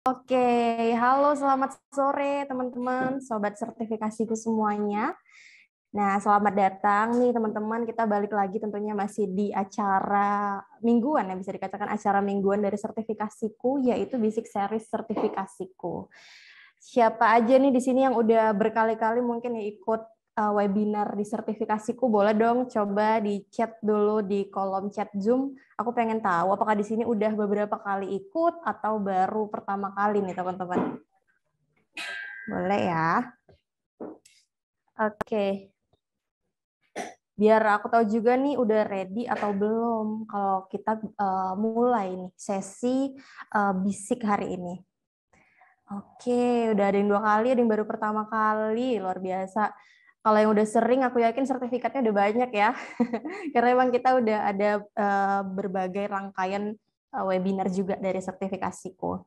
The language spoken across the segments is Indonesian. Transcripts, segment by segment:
Oke, halo selamat sore teman-teman, sobat sertifikasiku semuanya. Nah, selamat datang nih teman-teman, kita balik lagi tentunya masih di acara mingguan ya, bisa dikatakan acara mingguan dari sertifikasiku, yaitu Basic Series Sertifikasiku. Siapa aja nih di sini yang udah berkali-kali mungkin ya ikut webinar di sertifikasiku, boleh dong coba di chat dulu di kolom chat Zoom. Aku pengen tahu apakah di sini udah beberapa kali ikut atau baru pertama kali nih teman-teman. Boleh ya. Oke. Biar aku tahu juga nih udah ready atau belum kalau kita mulai nih sesi bisik hari ini. Oke, udah ada yang 2 kali, ada yang baru pertama kali, luar biasa. Kalau yang udah sering, aku yakin sertifikatnya udah banyak ya. Karena memang kita udah ada berbagai rangkaian webinar juga dari sertifikasiku.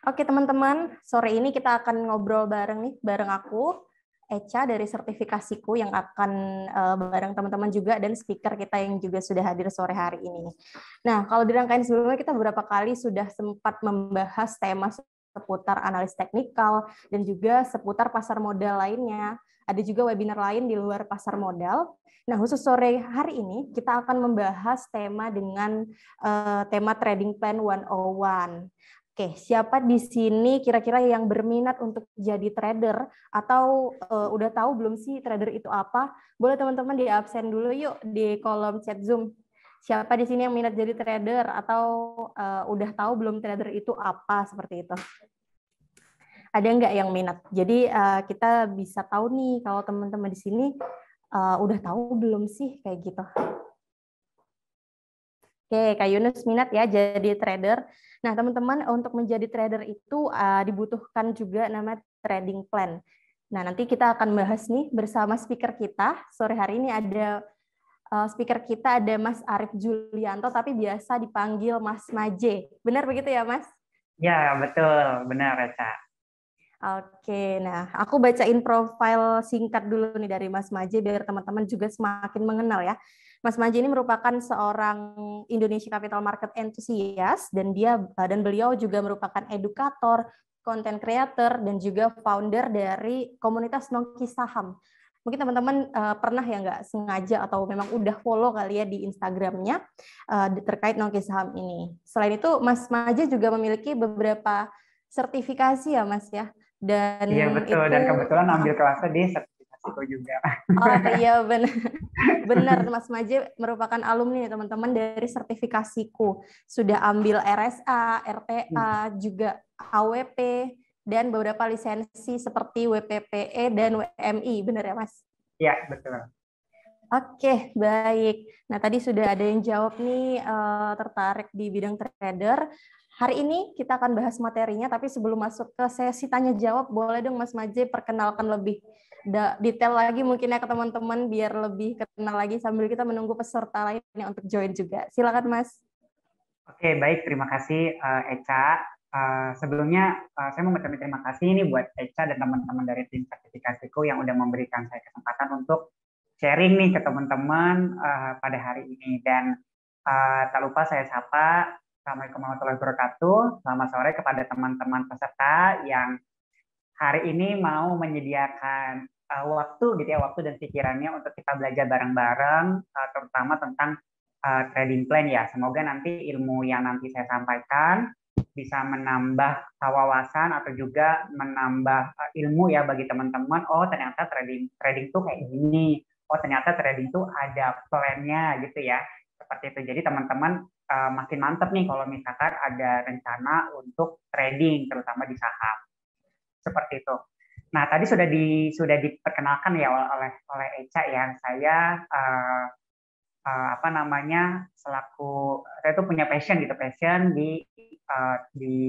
Oke teman-teman, sore ini kita akan ngobrol bareng nih, bareng aku, Echa dari sertifikasiku yang akan bareng teman-teman juga dan speaker kita yang juga sudah hadir sore hari ini. Nah, kalau di rangkaian sebelumnya kita beberapa kali sudah sempat membahas tema seputar analis teknikal dan juga seputar pasar modal lainnya. Ada juga webinar lain di luar pasar modal. Nah, khusus sore hari ini kita akan membahas tema dengan tema Trading Plan 101. Oke, siapa di sini kira-kira yang berminat untuk jadi trader atau udah tahu belum sih trader itu apa? Boleh teman-teman di absen dulu yuk di kolom chat Zoom. Siapa di sini yang minat jadi trader atau udah tahu belum trader itu apa seperti itu? Ada nggak yang minat? Jadi kita bisa tahu nih kalau teman-teman di sini udah tahu belum sih kayak gitu. Oke, Kak Yunus minat ya jadi trader. Nah, teman-teman untuk menjadi trader itu dibutuhkan juga nama trading plan. Nah, nanti kita akan bahas nih bersama speaker kita. Sore hari ini ada speaker kita ada Mas Arief Julianto, tapi biasa dipanggil Mas Maje. Benar begitu ya, Mas? Ya, betul. Benar, Eca. Oke, nah aku bacain profil singkat dulu nih dari Mas Maje biar teman-teman juga semakin mengenal ya. Mas Maje ini merupakan seorang Indonesia Capital Market Enthusiast dan beliau juga merupakan edukator, content creator dan juga founder dari komunitas Nongki Saham. Mungkin teman-teman pernah ya nggak sengaja atau memang udah follow kali ya di Instagramnya terkait Nongki Saham ini. Selain itu Mas Maje juga memiliki beberapa sertifikasi ya Mas ya. Dan Iya, betul. Dan itu, kebetulan ambil kelasnya di sertifikasiku juga. oh iya benar, benar Mas Maje merupakan alumni teman-teman dari sertifikasiku. Sudah ambil RSA, RTA, juga AWP, dan beberapa lisensi seperti WPPE dan WMI, benar ya Mas? Iya, betul. Oke, baik. Nah, tadi sudah ada yang jawab nih tertarik di bidang trader. Hari ini kita akan bahas materinya, tapi sebelum masuk ke sesi tanya jawab, boleh dong Mas Maje perkenalkan lebih detail lagi mungkin ya ke teman-teman biar lebih kenal lagi sambil kita menunggu peserta lainnya untuk join juga. Silakan Mas. Oke, baik. Terima kasih, Eca. Sebelumnya, saya mau mengucapkan terima kasih ini buat Eca dan teman-teman dari tim sertifikasiku yang udah memberikan saya kesempatan untuk sharing nih ke teman-teman pada hari ini. Dan tak lupa saya sapa, Assalamualaikum warahmatullahi wabarakatuh. Selamat sore kepada teman-teman peserta yang hari ini mau menyediakan waktu gitu ya, waktu dan pikirannya untuk kita belajar bareng-bareng, terutama tentang trading plan ya. Semoga nanti ilmu yang nanti saya sampaikan bisa menambah wawasan atau juga menambah ilmu ya bagi teman-teman. Oh, ternyata trading trading tuh kayak gini. Oh, ternyata trading tuh ada plan-nya gitu ya. Seperti itu. Jadi teman-teman makin mantap nih kalau misalkan ada rencana untuk trading terutama di saham. Seperti itu. Nah, tadi sudah diperkenalkan ya oleh Eca ya. Saya apa namanya saya tuh punya passion di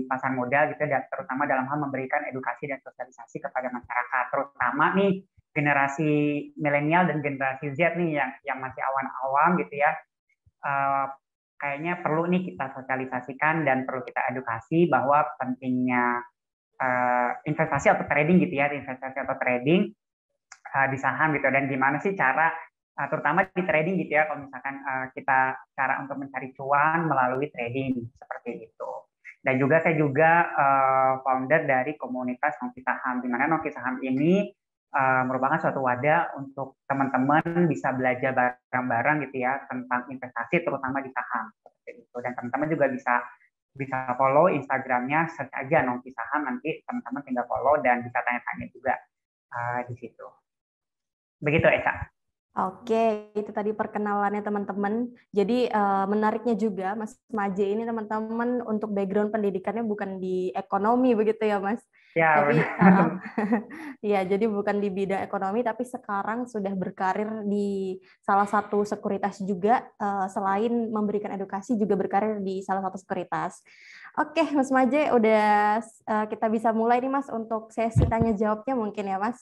pasar modal gitu dan terutama dalam hal memberikan edukasi dan sosialisasi kepada masyarakat, terutama nih generasi milenial dan generasi Z nih yang masih awan-awam gitu ya. Uh, Kayaknya perlu nih kita sosialisasikan dan perlu kita edukasi bahwa pentingnya investasi atau trading gitu ya, investasi atau trading di saham gitu, dan gimana sih cara terutama di trading gitu ya, kalau misalkan kita cara untuk mencari cuan melalui trading seperti itu. Dan juga saya juga founder dari komunitas Nongki Saham, di mana Nongki Saham ini merupakan suatu wadah untuk teman-teman bisa belajar bareng-bareng gitu ya tentang investasi terutama di saham seperti itu. Dan teman-teman juga bisa bisa follow Instagramnya, search aja Nongki Saham, nanti teman-teman tinggal follow dan bisa tanya-tanya juga di situ. Begitu Eka. Oke, itu tadi perkenalannya teman-teman. Jadi menariknya juga Mas Maje ini teman-teman untuk background pendidikannya bukan di ekonomi begitu ya Mas. Ya Tapi benar. ya jadi bukan di bidang ekonomi tapi sekarang sudah berkarir di salah satu sekuritas juga selain memberikan edukasi juga berkarir di salah satu sekuritas. Oke, Mas Maje udah kita bisa mulai nih Mas untuk sesi tanya jawabnya mungkin ya Mas.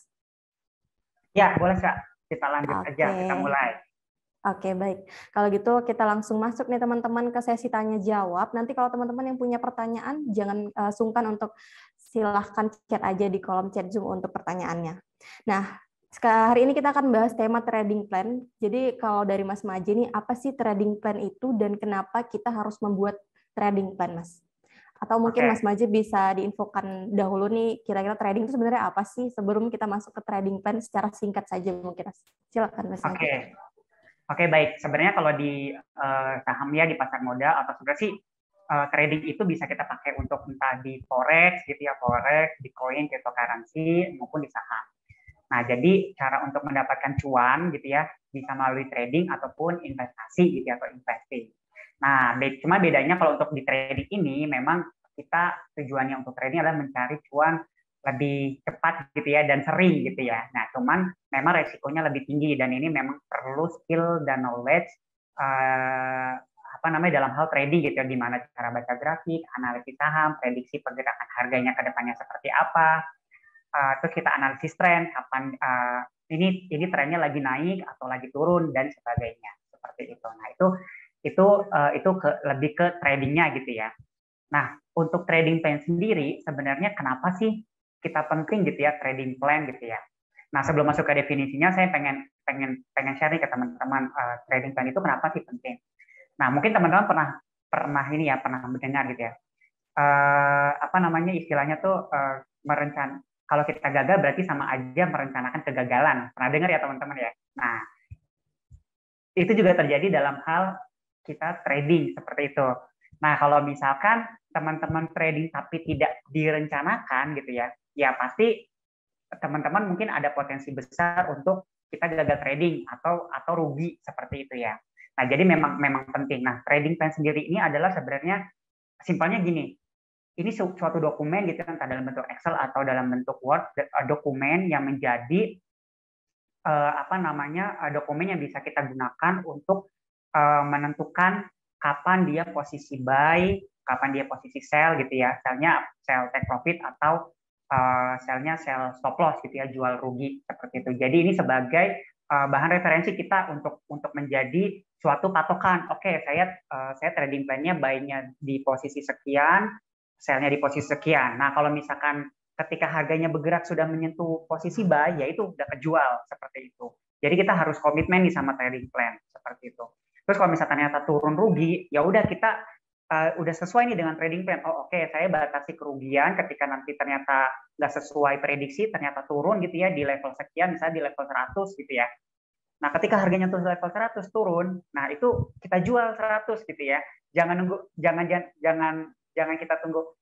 Ya boleh Kak, kita lanjut aja, Oke. kita mulai. Oke, baik. Kalau gitu kita langsung masuk nih teman-teman ke sesi tanya jawab. Nanti kalau teman-teman yang punya pertanyaan, jangan sungkan untuk silahkan chat aja di kolom chat Zoom untuk pertanyaannya. Nah, hari ini kita akan bahas tema trading plan. Jadi kalau dari Mas Maji nih, apa sih trading plan itu dan kenapa kita harus membuat trading plan, Mas? Atau mungkin Mas Oke, Maji bisa diinfokan dahulu nih, kira-kira trading itu sebenarnya apa sih sebelum kita masuk ke trading plan secara singkat saja mungkin, Mas. Silakan, Mas Maji. oke. Oke, baik. Sebenarnya kalau di saham ya di pasar modal atau sebenarnya sih trading itu bisa kita pakai untuk entah di forex gitu ya, forex, bitcoin, cryptocurrency maupun di saham. Nah, jadi cara untuk mendapatkan cuan gitu ya bisa melalui trading ataupun investasi gitu ya atau investing. Nah, cuma bedanya kalau untuk di trading ini memang kita tujuannya untuk trading adalah mencari cuan lebih cepat gitu ya dan sering gitu ya. Nah, cuman memang resikonya lebih tinggi dan ini memang perlu skill dan knowledge apa namanya dalam hal trading gitu ya, di mana cara baca grafik, analisis saham, prediksi pergerakan harganya ke depannya seperti apa, terus kita analisis tren kapan ini trennya lagi naik atau lagi turun dan sebagainya seperti itu. Nah, itu lebih ke tradingnya gitu ya. Nah, untuk trading plan sendiri sebenarnya kenapa sih kita penting gitu ya trading plan gitu ya. Nah, sebelum masuk ke definisinya, saya pengen pengen pengen share nih ke teman-teman trading plan itu kenapa sih penting. Nah, mungkin teman-teman pernah pernah ini ya pernah mendengar gitu ya. Apa namanya istilahnya tuh merencana kalau kita gagal berarti sama aja merencanakan kegagalan. Pernah dengar ya teman-teman ya? Nah, itu juga terjadi dalam hal kita trading seperti itu. Nah, kalau misalkan teman-teman trading tapi tidak direncanakan gitu ya, ya pasti teman-teman mungkin ada potensi besar untuk kita gagal trading atau rugi seperti itu ya. Nah, jadi memang memang penting. Nah, trading plan sendiri ini adalah sebenarnya simpelnya gini. Ini suatu dokumen gitu kan dalam bentuk Excel atau dalam bentuk Word, dokumen yang menjadi apa namanya dokumen yang bisa kita gunakan untuk menentukan kapan dia posisi buy, kapan dia posisi sell gitu ya, sellnya sell take profit atau sellnya sell stop loss gitu ya, jual rugi seperti itu. Jadi ini sebagai bahan referensi kita untuk menjadi suatu patokan. Oke, saya trading plan-nya buy-nya di posisi sekian, sell-nya di posisi sekian. Nah, kalau misalkan ketika harganya bergerak sudah menyentuh posisi buy, ya itu udah kejual seperti itu. Jadi kita harus komitmen nih sama trading plan seperti itu. Terus kalau misalnya ternyata turun rugi, ya udah kita udah sesuai nih dengan trading plan. Oh oke, saya batasi kerugian ketika nanti ternyata nggak sesuai prediksi, ternyata turun gitu ya di level sekian, misalnya di level 100 gitu ya. Nah, ketika harganya tuh level 100 turun, nah itu kita jual 100 gitu ya. Jangan nunggu, jangan kita tunggu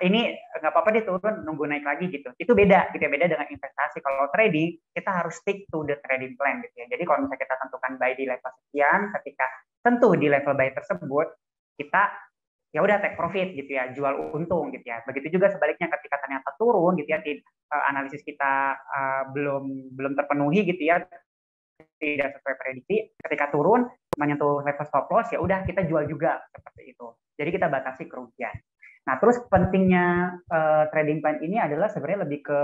ini nggak apa-apa deh turun nunggu naik lagi gitu. Itu beda gitu ya, beda dengan investasi. Kalau trading kita harus stick to the trading plan gitu ya. Jadi kalau misalnya kita tentukan buy di level sekian, ketika tentu di level buy tersebut kita ya udah take profit gitu ya, jual untung gitu ya. Begitu juga sebaliknya ketika ternyata turun gitu ya, analisis kita belum belum terpenuhi gitu ya, tidak sesuai prediksi, ketika turun menyentuh level stop loss ya udah kita jual juga seperti itu. Jadi kita batasi kerugian. Nah, terus pentingnya trading plan ini adalah sebenarnya lebih ke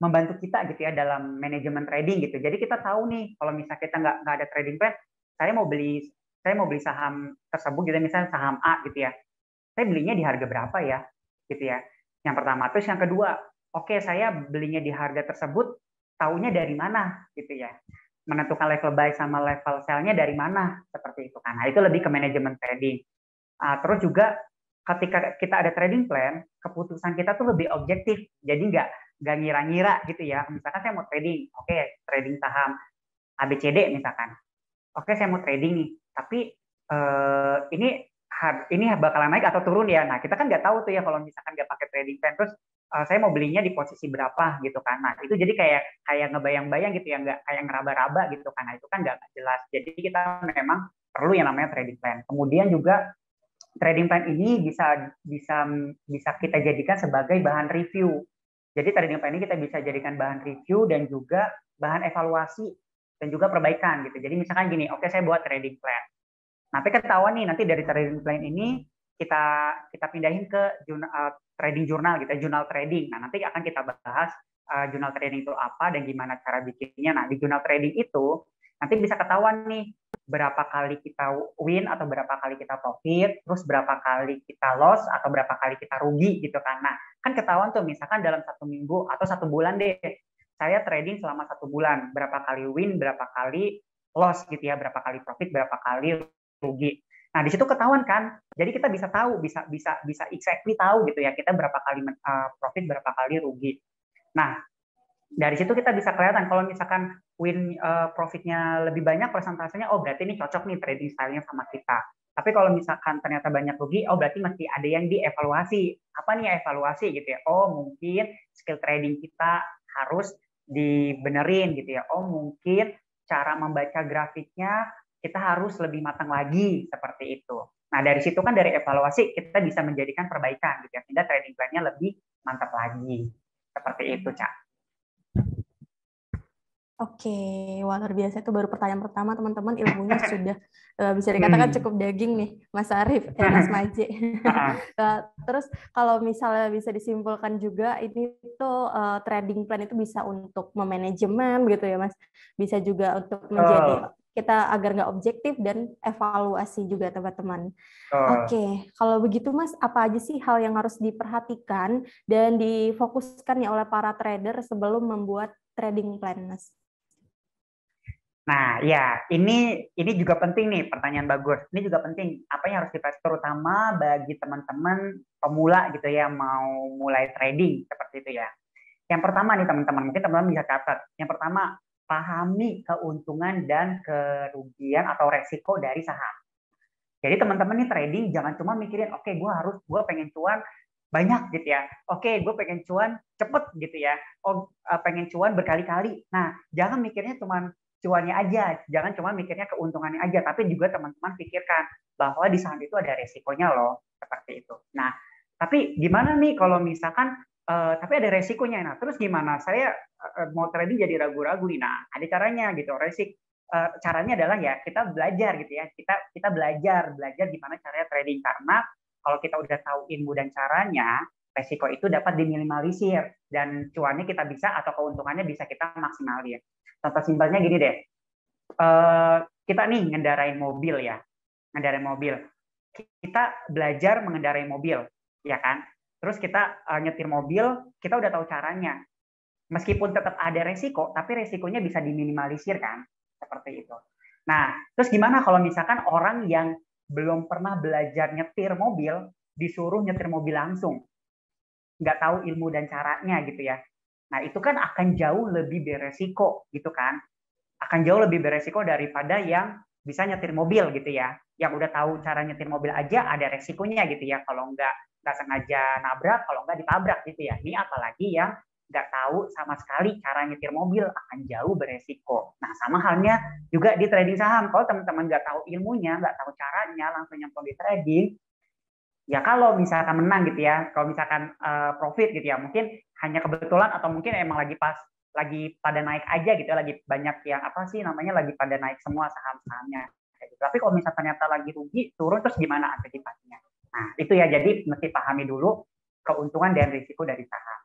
membantu kita gitu ya dalam manajemen trading gitu. Jadi kita tahu nih kalau misalnya kita nggak ada trading plan, saya mau beli saham tersebut gitu misalnya saham A gitu ya. Saya belinya di harga berapa ya gitu ya. Yang pertama, terus yang kedua, oke saya belinya di harga tersebut taunya dari mana gitu ya. Menentukan level buy sama level sell-nya dari mana seperti itu kan. Nah, itu lebih ke manajemen trading. Terus juga ketika kita ada trading plan, keputusan kita tuh lebih objektif. Jadi nggak ngira-ngira gitu ya. Misalkan saya mau trading, oke, trading saham ABCD misalkan. Oke, saya mau trading nih, tapi ini bakalan naik atau turun ya. Nah, kita kan nggak tahu tuh ya kalau misalkan nggak pakai trading plan. Terus saya mau belinya di posisi berapa gitu kan. Nah, itu jadi kayak ngebayang-bayang gitu ya, nggak kayak ngeraba-raba gitu kan. Nah, itu kan nggak jelas. Jadi kita memang perlu yang namanya trading plan. Kemudian juga trading plan ini bisa bisa bisa kita jadikan sebagai bahan review. Jadi trading plan ini kita bisa jadikan bahan review dan juga bahan evaluasi dan juga perbaikan gitu. Jadi misalkan gini, oke saya buat trading plan. Nanti ketahuan nih, nanti dari trading plan ini kita pindahin ke trading jurnal gitu, jurnal trading. Nah, nanti akan kita bahas jurnal trading itu apa dan gimana cara bikinnya. Nah, di jurnal trading itu nanti bisa ketahuan nih berapa kali kita win atau berapa kali kita profit, terus berapa kali kita loss atau berapa kali kita rugi gitu kan. Nah, kan ketahuan tuh misalkan dalam 1 minggu atau 1 bulan deh, saya trading selama 1 bulan, berapa kali win, berapa kali loss gitu ya, berapa kali profit, berapa kali rugi. Nah, di situ ketahuan kan. Jadi kita bisa tahu, bisa exactly tahu gitu ya, kita berapa kali profit, berapa kali rugi. Nah, dari situ kita bisa kelihatan kalau misalkan win profitnya lebih banyak persentasenya, oh berarti ini cocok nih trading style-nya sama kita. Tapi kalau misalkan ternyata banyak rugi, oh berarti mesti ada yang dievaluasi. Apa nih evaluasi gitu ya? Oh mungkin skill trading kita harus dibenerin gitu ya. Oh mungkin cara membaca grafiknya kita harus lebih matang lagi seperti itu. Nah dari situ kan dari evaluasi kita bisa menjadikan perbaikan gitu ya, sehingga trading plan-nya lebih mantap lagi. Seperti itu, Cak. Oke, wah luar biasa itu baru pertanyaan pertama teman-teman, ilmunya sudah bisa dikatakan cukup daging nih, Mas Arief, Mas Maji. Terus kalau misalnya bisa disimpulkan juga ini tuh trading plan itu bisa untuk memanajemen gitu ya Mas, bisa juga untuk menjadi kita agar nggak objektif dan evaluasi juga teman-teman. Oke, kalau begitu Mas, apa aja sih hal yang harus diperhatikan dan difokuskan ya oleh para trader sebelum membuat trading plan, Mas? Nah, ya, ini juga penting nih, pertanyaan bagus. Ini juga penting. Apa yang harus diperhatikan terutama bagi teman-teman pemula gitu ya, mau mulai trading seperti itu ya. Yang pertama nih teman-teman, mungkin teman-teman bisa catat. Yang pertama, pahami keuntungan dan kerugian atau resiko dari saham. Jadi teman-teman nih trading jangan cuma mikirin, oke, gue pengen cuan banyak gitu ya. Oke, gue pengen cuan cepet gitu ya. Oh, pengen cuan berkali-kali. Nah, jangan mikirnya cuma cuannya aja, jangan cuma mikirnya keuntungannya aja, tapi juga teman-teman pikirkan bahwa di saham itu ada resikonya loh, seperti itu. Nah, tapi gimana nih kalau misalkan tapi ada resikonya. Nah, terus gimana? Saya mau trading jadi ragu-ragu nih. Nah, ada caranya gitu. Caranya adalah ya kita belajar gitu ya. Kita belajar gimana caranya trading, karena kalau kita udah tahu ilmu dan caranya, resiko itu dapat diminimalisir dan cuannya kita bisa atau keuntungannya bisa kita maksimalin. Contoh simpelnya gini deh, kita nih ngendarain mobil ya, ngendarain mobil. Kita belajar mengendarai mobil, ya kan? Terus kita nyetir mobil, kita udah tahu caranya. Meskipun tetap ada resiko, tapi resikonya bisa diminimalisir kan? Seperti itu. Nah, terus gimana kalau misalkan orang yang belum pernah belajar nyetir mobil, disuruh nyetir mobil langsung? Nggak tahu ilmu dan caranya gitu ya. Nah, itu kan akan jauh lebih beresiko gitu kan. Akan jauh lebih beresiko daripada yang bisa nyetir mobil gitu ya. Yang udah tahu cara nyetir mobil aja ada resikonya gitu ya. Kalau nggak sengaja nabrak, kalau nggak ditabrak gitu ya. Ini apalagi yang nggak tahu sama sekali cara nyetir mobil, akan jauh beresiko. Nah, sama halnya juga di trading saham. Kalau teman-teman nggak tahu ilmunya, nggak tahu caranya, langsung nyemplung di trading, ya kalau misalkan menang gitu ya, kalau misalkan profit gitu ya, mungkin hanya kebetulan atau mungkin emang lagi pada naik aja gitu, lagi banyak yang apa sih namanya, lagi pada naik semua saham-sahamnya. Gitu. Tapi kalau misalkan ternyata lagi rugi, turun, terus gimana antisipasinya? Nah itu ya, jadi mesti pahami dulu keuntungan dan risiko dari saham.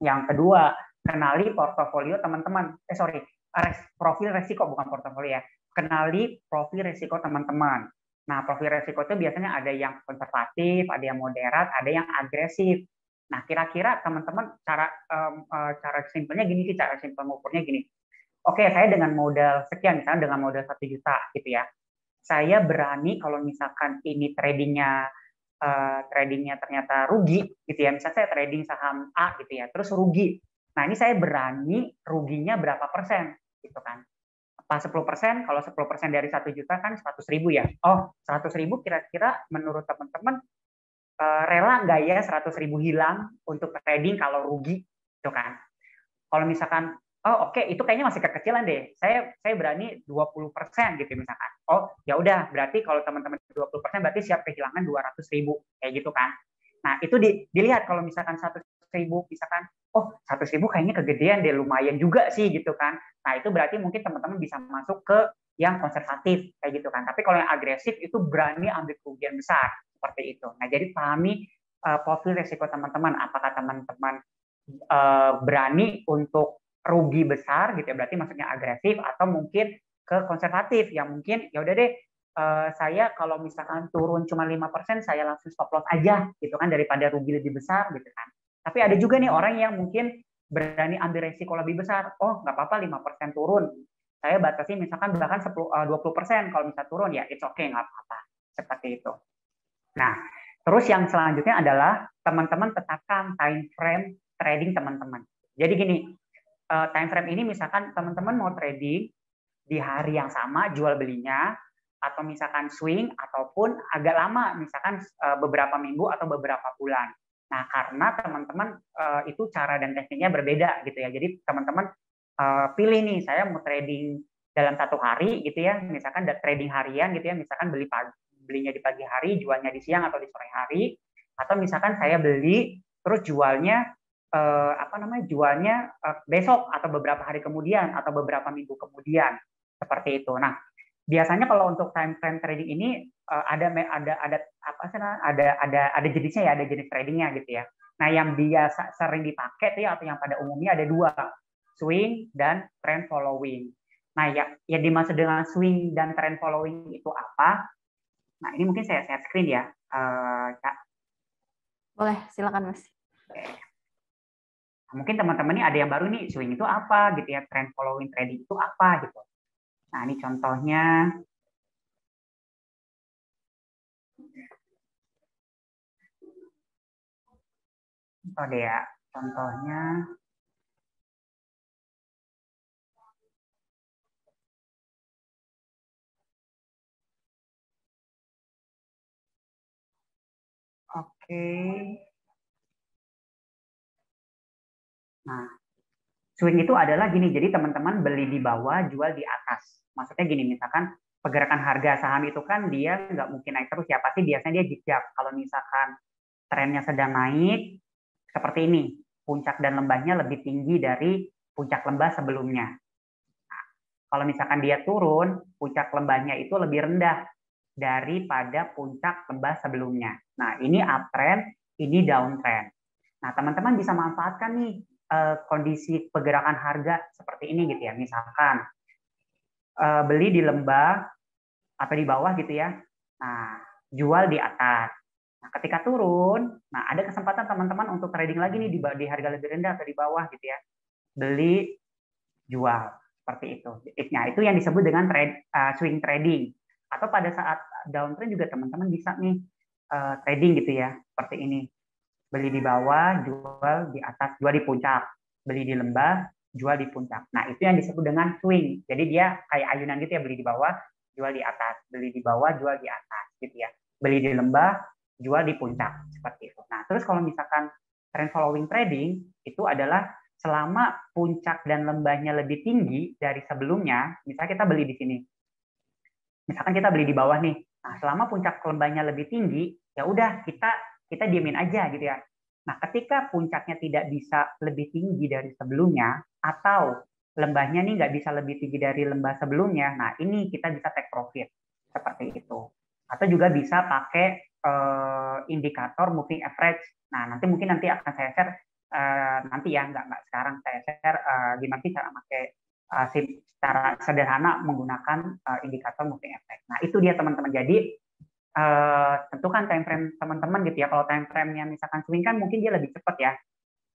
Yang kedua, kenali portofolio teman-teman. Profil resiko, bukan portofolio ya. Kenali profil resiko teman-teman. Nah, profil resiko itu biasanya ada yang konservatif, ada yang moderat, ada yang agresif. Nah, kira-kira teman-teman cara simpelnya gini sih, cara simpel mengukurnya gini. Oke, saya dengan modal sekian, misalnya dengan modal 1 juta gitu ya. Saya berani kalau misalkan ini tradingnya tradingnya ternyata rugi gitu ya, misalnya saya trading saham A gitu ya, terus rugi. Nah ini saya berani ruginya berapa persen gitu kan. Apa 10%? Kalau 10% dari 1 juta kan 100.000 ya. Oh 100.000 kira-kira menurut teman-teman rela nggak ya 100.000 hilang untuk trading kalau rugi gitu kan. Kalau misalkan oh oke, itu kayaknya masih kekecilan deh. Saya berani 20% gitu misalkan. Oh ya udah, berarti kalau teman-teman 20% berarti siap kehilangan 200.000 kayak gitu kan. Nah itu dilihat kalau misalkan 100.000 misalkan, oh 100.000 kayaknya kegedean deh, lumayan juga sih gitu kan. Nah itu berarti mungkin teman-teman bisa masuk ke yang konservatif kayak gitu kan. Tapi kalau yang agresif itu berani ambil kerugian besar seperti itu. Nah jadi pahami profil resiko teman-teman. Apakah teman-teman berani untuk rugi besar gitu ya, berarti maksudnya agresif, atau mungkin ke konservatif yang mungkin ya udah deh, saya kalau misalkan turun cuma 5% saya langsung stop loss aja gitu kan, daripada rugi lebih besar gitu kan. Tapi ada juga nih orang yang mungkin berani ambil resiko lebih besar. Oh nggak apa-apa 5% turun, saya batasi misalkan bahkan 20% kalau misalnya turun ya it's okay, nggak apa-apa seperti itu. Nah terus yang selanjutnya adalah teman-teman tetapkan time frame trading teman-teman. Jadi gini, time frame ini misalkan teman-teman mau trading di hari yang sama jual belinya, atau misalkan swing, ataupun agak lama misalkan beberapa minggu atau beberapa bulan. Nah karena teman-teman itu cara dan tekniknya berbeda gitu ya. Jadi teman-teman pilih nih, saya mau trading dalam 1 hari gitu ya, misalkan trading harian gitu ya, misalkan belinya di pagi hari, jualnya di siang atau di sore hari, atau misalkan saya beli terus jualnya jualnya besok atau beberapa hari kemudian atau beberapa minggu kemudian seperti itu. Nah biasanya kalau untuk time frame trading ini ada jenisnya ya, ada jenis tradingnya gitu ya. Nah yang biasa sering dipakai tuh ya, atau yang pada umumnya ada 2, swing dan trend following. Nah ya dimaksud dengan swing dan trend following itu apa? Nah ini mungkin saya share screen ya, Kak. Boleh, silakan Mas. Mungkin teman-teman ini ada yang baru nih, swing itu apa gitu ya, trend following trading itu apa gitu. Nah ini contohnya. Oh deh ya, contohnya. Oke. Nah, swing itu adalah gini, jadi teman-teman beli di bawah, jual di atas. Maksudnya gini, misalkan pergerakan harga saham itu kan dia nggak mungkin naik terus ya, pasti biasanya dia zigzag. Kalau misalkan trennya sedang naik, seperti ini, puncak dan lembahnya lebih tinggi dari puncak lembah sebelumnya. Nah, kalau misalkan dia turun, puncak lembahnya itu lebih rendah daripada puncak lembah sebelumnya. Nah, ini uptrend, ini downtrend. Nah, teman-teman bisa manfaatkan nih kondisi pergerakan harga seperti ini gitu ya. Misalkan beli di lembah atau di bawah gitu ya. Nah, jual di atas. Nah, ketika turun, nah ada kesempatan teman-teman untuk trading lagi nih di harga lebih rendah atau di bawah gitu ya. Beli, jual seperti itu. Nah, itu yang disebut dengan swing trading. Atau pada saat downtrend juga teman-teman bisa nih trading gitu ya, seperti ini. Beli di bawah, jual di atas, jual di puncak. Beli di lembah, jual di puncak. Nah, itu yang disebut dengan swing. Jadi dia kayak ayunan gitu ya, beli di bawah, jual di atas. Beli di bawah, jual di atas gitu ya. Beli di lembah, jual di puncak seperti itu. Nah, terus kalau misalkan trend following trading itu adalah selama puncak dan lembahnya lebih tinggi dari sebelumnya, misalnya kita beli di sini. Misalkan kita beli di bawah nih. Nah, selama puncak lembahnya lebih tinggi, ya udah kita diemin aja gitu ya. Nah, ketika puncaknya tidak bisa lebih tinggi dari sebelumnya, atau lembahnya nih nggak bisa lebih tinggi dari lembah sebelumnya, nah ini kita bisa take profit seperti itu. Atau juga bisa pakai indikator moving average. Nah, nanti akan saya share nanti ya, nggak sekarang saya share gimana sih cara pakai secara sederhana menggunakan indikator moving average. Nah, itu dia teman-teman. Jadi tentukan time frame teman-teman gitu ya. Kalau time frame-nya misalkan swing kan mungkin dia lebih cepat ya.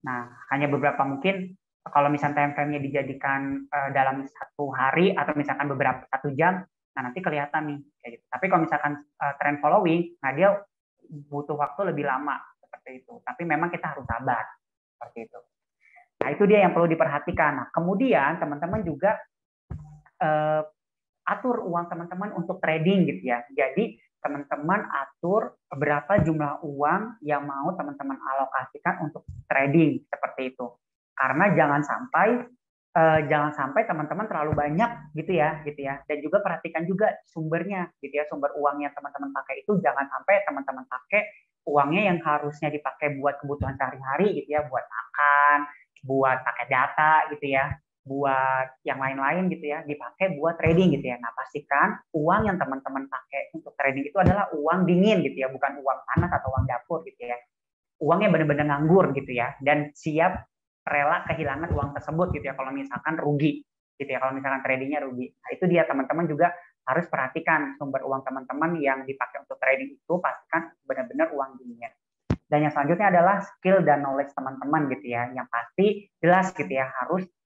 Nah, hanya beberapa mungkin kalau misalkan time frame-nya dijadikan dalam 1 hari atau misalkan beberapa 1 jam, nah nanti kelihatan nih kayak gitu. Tapi kalau misalkan trend following, nah dia butuh waktu lebih lama seperti itu. Tapi memang kita harus sabar seperti itu. Nah, itu dia yang perlu diperhatikan. Nah, kemudian teman-teman juga atur uang teman-teman untuk trading gitu ya. Jadi teman-teman atur berapa jumlah uang yang mau teman-teman alokasikan untuk trading seperti itu. Karena jangan sampai teman-teman terlalu banyak gitu ya. Dan juga perhatikan juga sumbernya gitu ya, sumber uang yang teman-teman pakai itu jangan sampai teman-teman pakai uangnya yang harusnya dipakai buat kebutuhan sehari-hari gitu ya, buat makan, buat pakai data gitu ya, buat yang lain-lain gitu ya, dipakai buat trading gitu ya. Nah, pastikan uang yang teman-teman pakai untuk trading itu adalah uang dingin gitu ya, bukan uang panas atau uang dapur gitu ya. Uangnya benar-benar nganggur gitu ya, dan siap rela kehilangan uang tersebut gitu ya kalau misalkan rugi gitu ya, kalau misalkan tradingnya rugi. Nah, itu dia teman-teman juga harus perhatikan sumber uang teman-teman yang dipakai untuk trading itu, pastikan benar-benar uang dingin. Dan yang selanjutnya adalah skill dan knowledge teman-teman gitu ya. Yang pasti jelas gitu ya,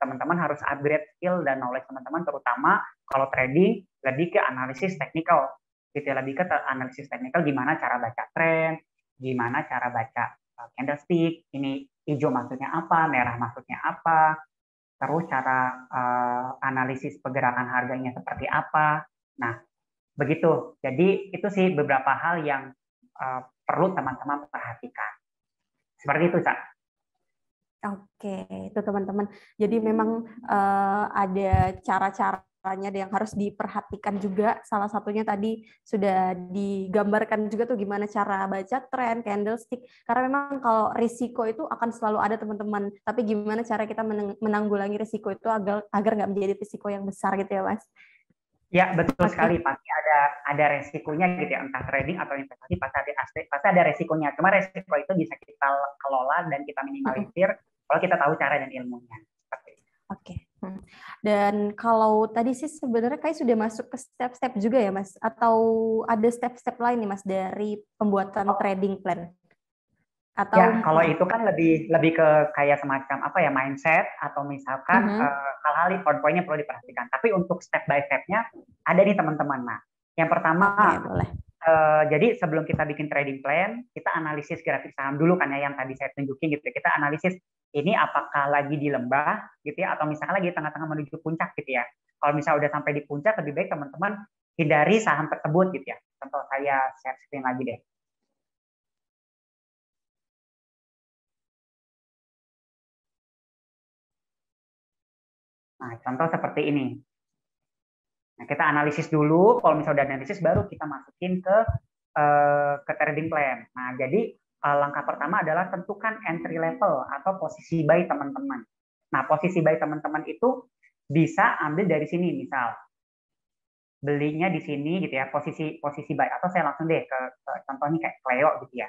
teman-teman harus upgrade skill dan knowledge teman-teman, terutama kalau trading lebih ke analisis teknikal gitu ya, lebih ke analisis teknikal, gimana cara baca tren, gimana cara baca candlestick, ini hijau maksudnya apa, merah maksudnya apa, terus cara analisis pergerakan harganya seperti apa. Nah, begitu. Jadi itu sih beberapa hal yang perlu teman-teman perhatikan. Seperti itu, Cak. Oke, itu teman-teman. Jadi memang ada cara-caranya yang harus diperhatikan juga. Salah satunya tadi sudah digambarkan juga tuh gimana cara baca tren, candlestick. Karena memang kalau risiko itu akan selalu ada teman-teman. Tapi gimana cara kita menanggulangi risiko itu agar nggak menjadi risiko yang besar gitu ya, Mas? Ya, betul sekali. Oke. Pasti ada resikonya gitu ya, entah trading atau investasi pasti ada resikonya. Cuma resiko itu bisa kita kelola dan kita minimalisir kalau kita tahu cara dan ilmunya. Oke. Dan kalau tadi sih sebenarnya kayak sudah masuk ke step-step juga ya, Mas? Atau ada step-step lain nih, Mas, dari pembuatan trading plan? Atau Ya, kalau itu kan lebih ke kayak semacam apa ya, mindset atau misalkan hal-hal poin-poinnya perlu diperhatikan. Tapi untuk step by step-nya ada nih teman-teman. Nah, yang pertama, Oke, boleh. jadi sebelum kita bikin trading plan, kita analisis grafik saham dulu kan ya, yang tadi saya tunjukin gitu. Kita analisis ini apakah lagi di lembah gitu ya, atau misalkan lagi tengah-tengah menuju puncak gitu ya. Kalau misalnya udah sampai di puncak, lebih baik teman-teman hindari saham tersebut gitu ya. Contoh saya share screen lagi deh. Nah, contoh seperti ini. Nah, kita analisis dulu, kalau misalnya udah analisis baru kita masukin ke trading plan. Nah, jadi langkah pertama adalah tentukan entry level atau posisi buy teman-teman. Nah, posisi buy teman-teman itu bisa ambil dari sini, misal belinya di sini gitu ya, posisi posisi buy, atau saya langsung deh ke contohnya kayak Cleo gitu ya.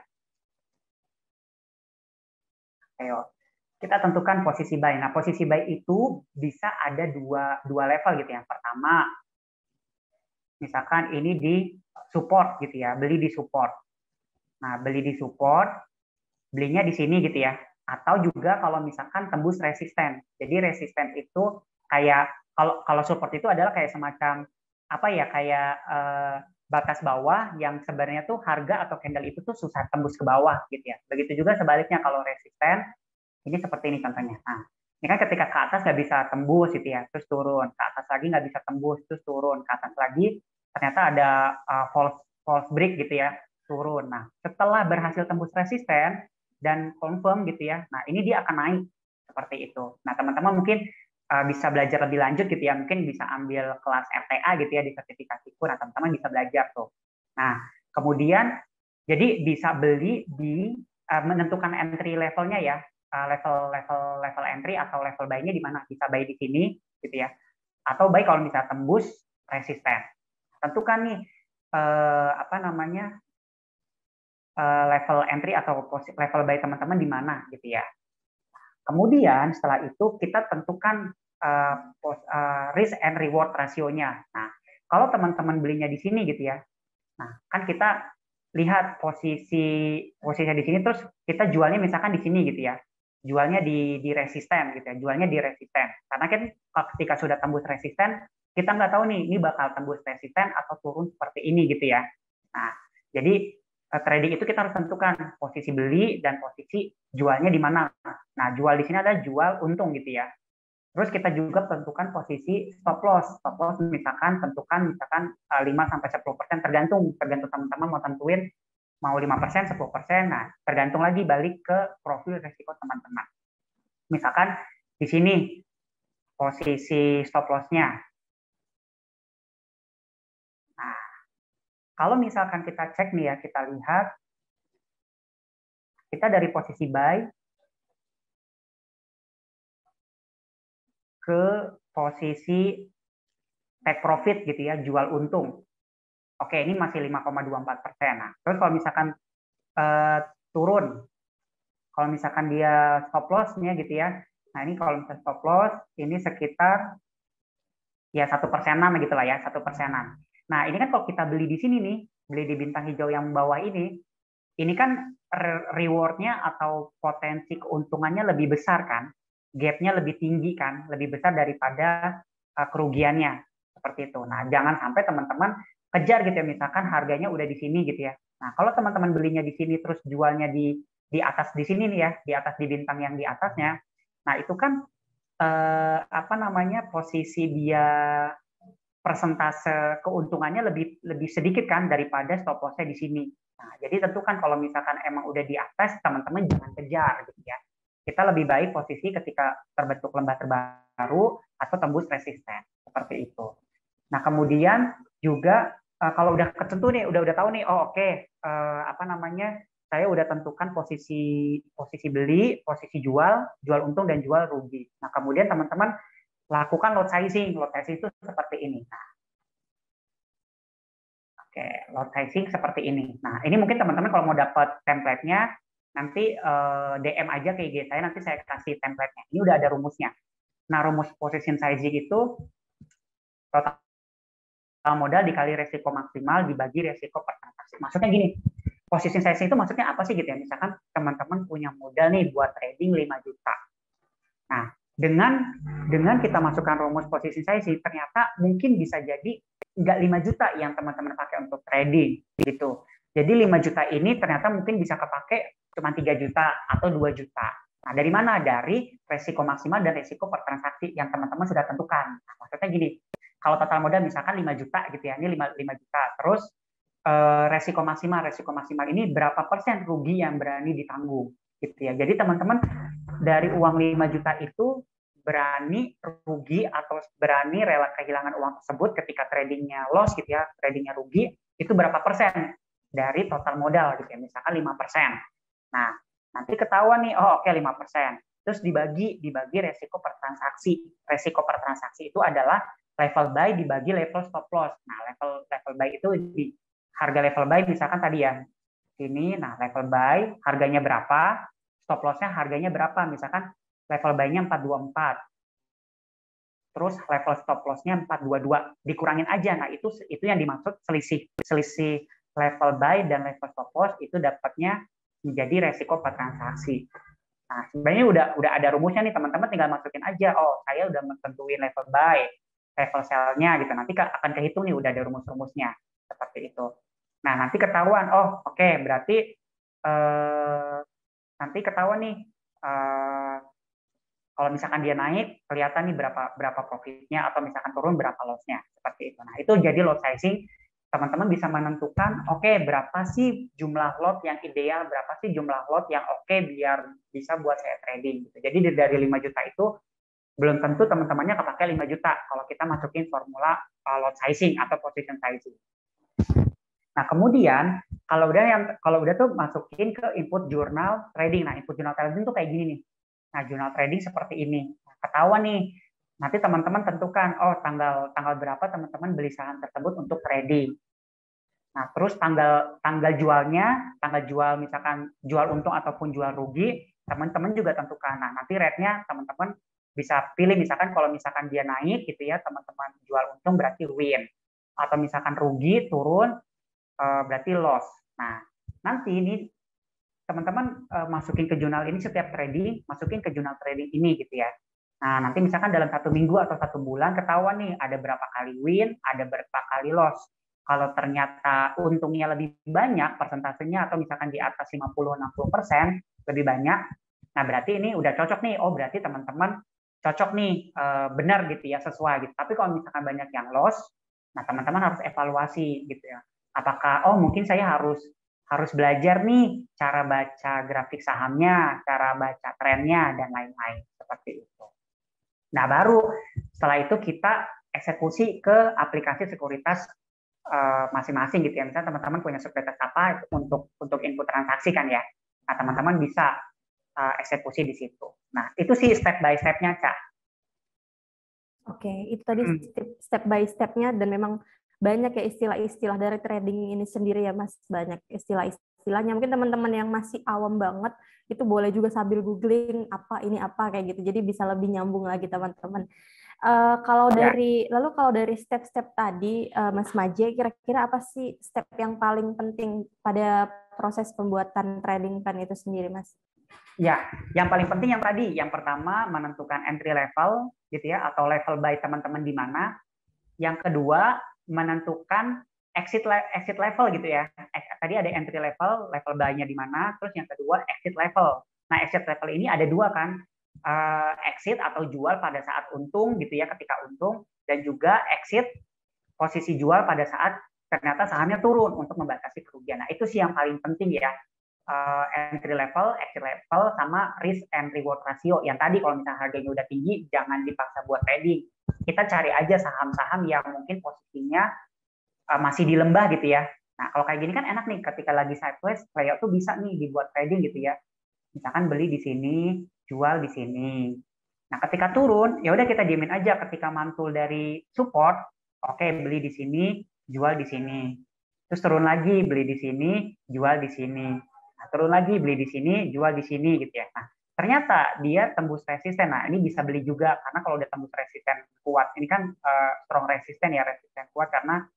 Cleo. Kita tentukan posisi buy. Nah, posisi buy itu bisa ada dua level gitu ya. Yang pertama, misalkan ini di support gitu ya, beli di support. Nah, beli di support, belinya di sini gitu ya. Atau juga kalau misalkan tembus resisten. Jadi resisten itu kayak kalau support itu adalah kayak semacam apa ya, kayak batas bawah yang sebenarnya tuh harga atau candle itu tuh susah tembus ke bawah gitu ya. Begitu juga sebaliknya kalau resisten, ini seperti ini contohnya. Nah, ini kan ketika ke atas nggak bisa tembus gitu ya, terus turun. Ke atas lagi nggak bisa tembus, terus turun. Ke atas lagi ternyata ada false break gitu ya, turun. Nah, setelah berhasil tembus resisten dan confirm gitu ya, nah ini dia akan naik seperti itu. Nah, teman-teman mungkin bisa belajar lebih lanjut gitu ya, mungkin bisa ambil kelas RTA gitu ya di sertifikasiku. Nah, teman-teman bisa belajar tuh. Nah, kemudian jadi bisa beli di menentukan entry levelnya ya, level entry atau level buy-nya di mana, bisa buy di sini gitu ya, atau buy kalau bisa tembus resisten. Tentukan nih apa namanya level entry atau level buy teman-teman di mana gitu ya. Kemudian setelah itu kita tentukan risk and reward rasionya. Nah, kalau teman-teman belinya di sini gitu ya, nah kan kita lihat posisinya di sini, terus kita jualnya misalkan di sini gitu ya, jualnya di resisten gitu ya, jualnya di resisten. Karena kan ketika sudah tembus resisten, kita nggak tahu nih ini bakal tembus resisten atau turun seperti ini gitu ya. Nah, jadi trading itu kita harus tentukan posisi beli dan posisi jualnya di mana. Nah, jual di sini adalah jual untung gitu ya. Terus kita juga tentukan posisi stop loss. Stop loss misalkan tentukan misalkan 5 sampai 10% tergantung teman-teman mau tentuin mau 5%, 10%. Nah, tergantung lagi balik ke profil resiko teman-teman. Misalkan di sini posisi stop loss-nya. Nah, kalau misalkan kita cek nih ya, kita lihat kita dari posisi buy ke posisi take profit gitu ya, jual untung. Oke, ini masih 5,24%. Nah, terus kalau misalkan turun, kalau misalkan dia stop loss-nya gitu ya, nah ini kalau misalkan stop loss, ini sekitar ya 1%-an gitu lah ya, 1%-an. Nah, ini kan kalau kita beli di sini nih, beli di bintang hijau yang bawah ini kan reward-nya atau potensi keuntungannya lebih besar kan, gap-nya lebih tinggi kan, lebih besar daripada kerugiannya seperti itu. Nah, jangan sampai teman-teman kejar gitu ya, misalkan harganya udah di sini gitu ya. Nah, kalau teman-teman belinya di sini terus jualnya di atas di sini nih ya, di atas di bintang yang di atasnya. Nah, itu kan apa namanya posisi dia persentase keuntungannya lebih sedikit kan daripada stop loss-nya di sini. Nah, jadi tentu kan kalau misalkan emang udah di atas, teman-teman jangan kejar gitu ya. Kita lebih baik posisi ketika terbentuk lembah terbaru atau tembus resisten seperti itu. Nah, kemudian juga kalau udah ketentu nih, udah tahu nih, oh oke, apa namanya, saya udah tentukan posisi beli, posisi jual untung dan jual rugi. Nah, kemudian teman-teman lakukan lot sizing. Lot sizing itu seperti ini. Nah, oke, lot sizing seperti ini. Nah, ini mungkin teman-teman kalau mau dapat template-nya, nanti DM aja ke IG saya, nanti saya kasih template-nya. Ini udah ada rumusnya. Nah, rumus position sizing itu total modal dikali resiko maksimal dibagi resiko per transaksi. Maksudnya gini, position sizing itu maksudnya apa sih gitu ya? Misalkan teman-teman punya modal nih buat trading 5 juta. Nah, dengan kita masukkan rumus position sizing, ternyata mungkin bisa jadi nggak 5 juta yang teman-teman pakai untuk trading gitu. Jadi 5 juta ini ternyata mungkin bisa kepake cuma 3 juta atau 2 juta. Nah, dari mana? Dari resiko maksimal dan resiko per transaksi yang teman-teman sudah tentukan. Nah, maksudnya gini, kalau total modal misalkan 5 juta gitu ya, ini 5 juta. Terus resiko maksimal ini berapa persen rugi yang berani ditanggung gitu ya. Jadi teman-teman dari uang 5 juta itu berani rugi atau berani rela kehilangan uang tersebut ketika tradingnya loss gitu ya, tradingnya rugi, itu berapa persen dari total modal gitu ya, misalkan 5%. Nah, nanti ketahuan nih, oh oke 5%. Terus dibagi resiko per transaksi. Resiko per transaksi itu adalah level buy dibagi level stop loss. Nah, level buy itu di harga level buy misalkan tadi ya, ini, nah level buy harganya berapa, stop loss-nya harganya berapa, misalkan level buy-nya 424, terus level stop loss-nya 422, dikurangin aja. Nah, itu yang dimaksud selisih level buy dan level stop loss itu dapatnya menjadi resiko per transaksi. Nah, sebenarnya udah ada rumusnya nih, teman-teman tinggal masukin aja, oh saya udah menentuin level buy, level sell-nya gitu, nanti akan kehitung nih udah ada rumus-rumusnya seperti itu. Nah, nanti ketahuan, oh oke, berarti nanti ketahuan nih, kalau misalkan dia naik, kelihatan nih berapa profitnya, atau misalkan turun berapa loss-nya, seperti itu. Nah, itu jadi lot sizing, teman-teman bisa menentukan, oke, berapa sih jumlah lot yang ideal, berapa sih jumlah lot yang oke biar bisa buat saya trading. Gitu. Jadi dari 5 juta itu, belum tentu teman-temannya kepake 5 juta kalau kita masukin formula lot sizing atau position sizing. Nah, kemudian kalau udah tuh masukin ke input jurnal trading. Nah, input jurnal trading tuh kayak gini nih. Nah, jurnal trading seperti ini. Nah, ketahuan nih. Nanti teman-teman tentukan, oh tanggal berapa teman-teman beli saham tersebut untuk trading. Nah, terus tanggal jualnya, tanggal jual misalkan jual untung ataupun jual rugi, teman-teman juga tentukan. Nah, nanti rate-nya teman-teman bisa pilih, misalkan kalau misalkan dia naik gitu ya, teman-teman jual untung berarti win. Atau misalkan rugi, turun, berarti loss. Nah, nanti ini teman-teman masukin ke jurnal ini setiap trading, masukin ke jurnal trading ini gitu ya. Nah, nanti misalkan dalam 1 minggu atau 1 bulan ketahuan nih ada berapa kali win, ada berapa kali loss. Kalau ternyata untungnya lebih banyak persentasenya atau misalkan di atas 50-60% lebih banyak, nah berarti ini udah cocok nih. Oh berarti teman-teman cocok nih, benar gitu ya, sesuai gitu. Tapi kalau misalkan banyak yang loss, nah teman-teman harus evaluasi gitu ya. Apakah mungkin saya harus belajar nih cara baca grafik sahamnya, cara baca trennya dan lain-lain seperti itu. Nah baru setelah itu kita eksekusi ke aplikasi sekuritas masing-masing gitu ya. Misalnya teman-teman punya sekuritas apa untuk input transaksi kan ya. Nah teman-teman bisa eksekusi di situ. Nah itu sih step by stepnya Kak. Oke, itu tadi step by stepnya, dan memang banyak ya istilah-istilah dari trading ini sendiri ya Mas, banyak istilah-istilahnya. Mungkin teman-teman yang masih awam banget itu boleh juga sambil googling apa ini apa kayak gitu, jadi bisa lebih nyambung lagi teman-teman. Lalu kalau dari step-step tadi, Mas Maje, kira-kira apa sih step yang paling penting pada proses pembuatan trading plan itu sendiri, Mas? Ya, yang paling penting yang tadi, yang pertama menentukan entry level gitu ya, atau level buy teman-teman di mana. Yang kedua menentukan exit level gitu ya. Tadi ada entry level, level buy-nya di mana. Terus yang kedua exit level. Nah exit level ini ada dua kan, exit atau jual pada saat untung gitu ya, ketika untung, dan juga exit posisi jual pada saat ternyata sahamnya turun untuk membatasi kerugian. Nah itu sih yang paling penting ya. Entry level, exit level, sama risk and reward ratio. Yang tadi kalau misalnya harganya udah tinggi, jangan dipaksa buat trading. Kita cari aja saham-saham yang mungkin posisinya masih di lembah gitu ya. Nah kalau kayak gini kan enak nih, ketika lagi sideways, layout tuh bisa nih dibuat trading gitu ya. Misalkan beli di sini, jual di sini. Nah ketika turun, ya udah kita diemin aja. Ketika mantul dari support, oke beli di sini, jual di sini. Terus turun lagi, beli di sini, jual di sini. Nah, turun lagi, beli di sini, jual di sini gitu ya. Nah, ternyata dia tembus resisten. Nah, ini bisa beli juga karena kalau udah tembus resisten kuat, ini kan strong resisten ya, resisten kuat karena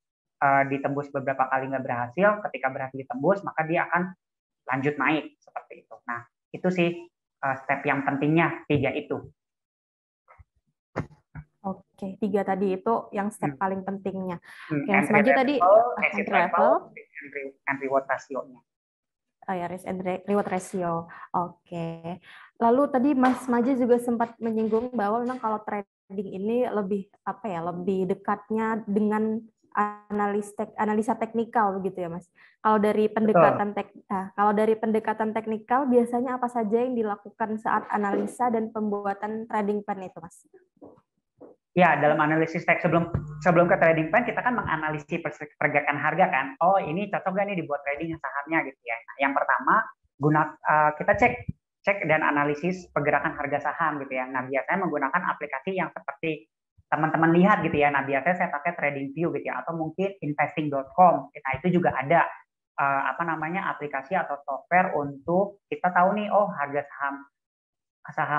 ditembus beberapa kali nggak berhasil. Ketika berhasil ditembus, maka dia akan lanjut naik seperti itu. Nah, itu sih step yang pentingnya, 3 itu. Oke, 3 tadi itu yang step paling pentingnya. Oke, Mas Entry Maje tadi level, exit entry level, level, and reward ratio-nya. ya risk and reward ratio. Oke. Lalu tadi Mas Maje juga sempat menyinggung bahwa memang kalau trading ini lebih apa ya, lebih dekatnya dengan analisa teknikal begitu ya Mas. Kalau dari pendekatan teknikal biasanya apa saja yang dilakukan saat analisa dan pembuatan trading plan itu Mas? Ya, dalam analisis teks sebelum ke trading plan kita kan menganalisis pergerakan harga kan. Oh, ini cocok gak nih dibuat trading sahamnya gitu ya. Nah, yang pertama kita cek dan analisis pergerakan harga saham gitu ya. Nah, biasanya menggunakan aplikasi yang seperti teman-teman lihat gitu ya. Nah, biasanya saya pakai TradingView gitu ya, atau mungkin investing.com. Nah, itu juga ada aplikasi atau software untuk kita tahu nih, oh harga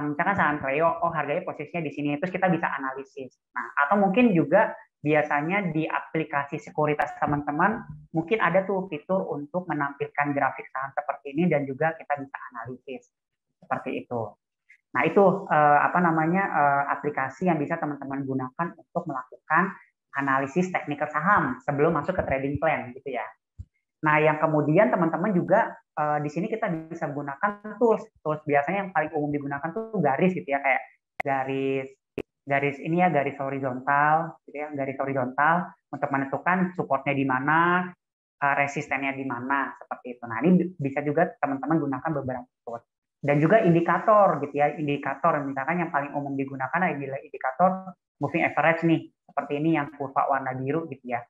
misalkan saham Cleo, oh harganya posisinya di sini, terus kita bisa analisis. Nah, atau mungkin juga biasanya di aplikasi sekuritas teman-teman mungkin ada tuh fitur untuk menampilkan grafik saham seperti ini dan juga kita bisa analisis seperti itu. Nah, itu aplikasi yang bisa teman-teman gunakan untuk melakukan analisis teknikal saham sebelum masuk ke trading plan gitu ya. Nah, yang kemudian teman-teman juga di sini kita bisa gunakan tools biasanya yang paling umum digunakan tuh garis gitu ya, kayak garis horizontal gitu ya, garis horizontal untuk menentukan supportnya di mana, resistennya di mana seperti itu. Nah, ini bisa juga teman-teman gunakan beberapa tools. Dan juga indikator gitu ya, indikator misalkan yang paling umum digunakan adalah indikator moving average nih, seperti ini yang kurva warna biru gitu ya.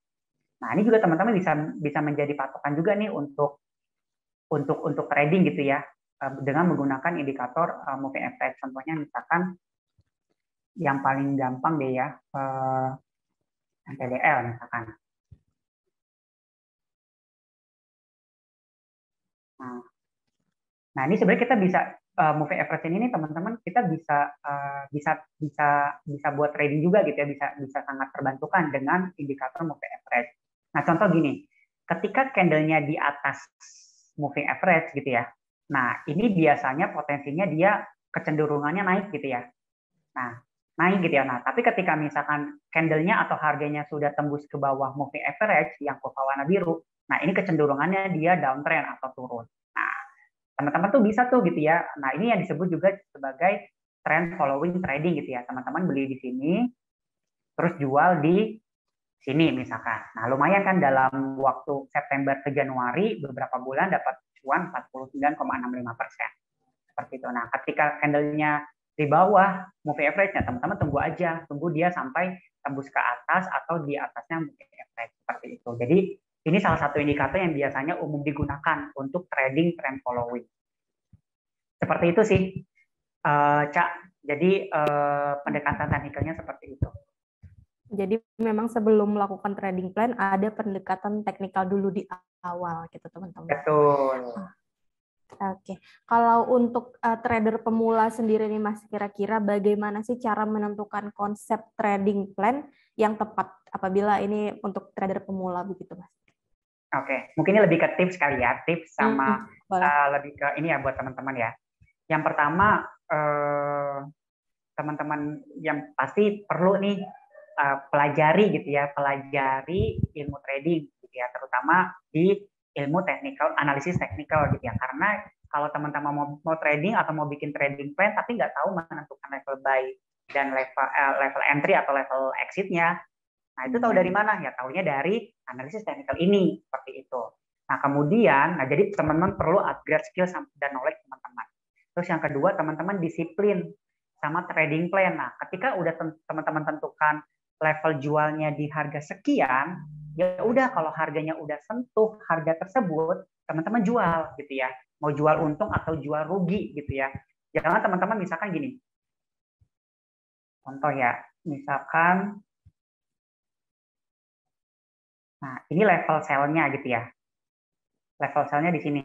Nah, ini juga teman-teman bisa menjadi patokan juga nih untuk trading gitu ya, dengan menggunakan indikator moving average. Contohnya misalkan yang paling gampang deh ya, NTDL misalkan. Nah, ini sebenarnya kita bisa moving average ini teman-teman kita bisa buat trading juga gitu ya, bisa sangat terbantukan dengan indikator moving average. Nah, contoh gini, ketika candle-nya di atas moving average gitu ya. Nah, ini biasanya potensinya dia kecenderungannya naik gitu ya. Nah, naik gitu ya. Nah, tapi ketika misalkan candle-nya atau harganya sudah tembus ke bawah moving average yang kurva warna biru, nah ini kecenderungannya dia downtrend atau turun. Nah, teman-teman tuh bisa tuh gitu ya. Nah, ini yang disebut juga sebagai trend following trading gitu ya. Teman-teman beli di sini, terus jual di sini misalkan. Nah, lumayan kan dalam waktu September ke Januari, beberapa bulan dapat cuan 49,65%. Seperti itu. Nah, ketika candle-nya di bawah moving average-nya, teman-teman tunggu aja, tunggu dia sampai tembus ke atas atau di atasnya moving average seperti itu. Jadi ini salah satu indikator yang biasanya umum digunakan untuk trading trend following. Seperti itu sih, Cak. Jadi pendekatan teknikalnya seperti itu. Jadi memang sebelum melakukan trading plan ada pendekatan teknikal dulu di awal gitu teman-teman. Betul. Oke, kalau untuk trader pemula sendiri nih Mas, kira-kira bagaimana sih cara menentukan konsep trading plan yang tepat apabila ini untuk trader pemula begitu Mas? Oke, mungkin ini lebih ke tips kali ya, tips sama Boleh. lebih ke ini ya buat teman-teman ya. Yang pertama, teman-teman yang pasti perlu nih pelajari gitu ya, pelajari ilmu trading gitu ya, terutama di ilmu technical, analisis teknikal gitu ya. Karena kalau teman-teman mau trading atau mau bikin trading plan tapi nggak tahu menentukan level buy dan level entry atau level exitnya, nah itu tahu dari mana? Ya tahunya dari analisis teknikal ini seperti itu. Nah kemudian, nah jadi teman-teman perlu upgrade skill dan knowledge teman-teman. Terus yang kedua, teman-teman disiplin sama trading plan. Nah, ketika udah teman-teman tentukan level jualnya di harga sekian, ya udah kalau harganya udah sentuh harga tersebut, teman-teman jual gitu ya. Mau jual untung atau jual rugi gitu ya. Jangan teman-teman misalkan gini. Contoh ya, misalkan nah ini level sell-nya gitu ya. Level sell-nya di sini.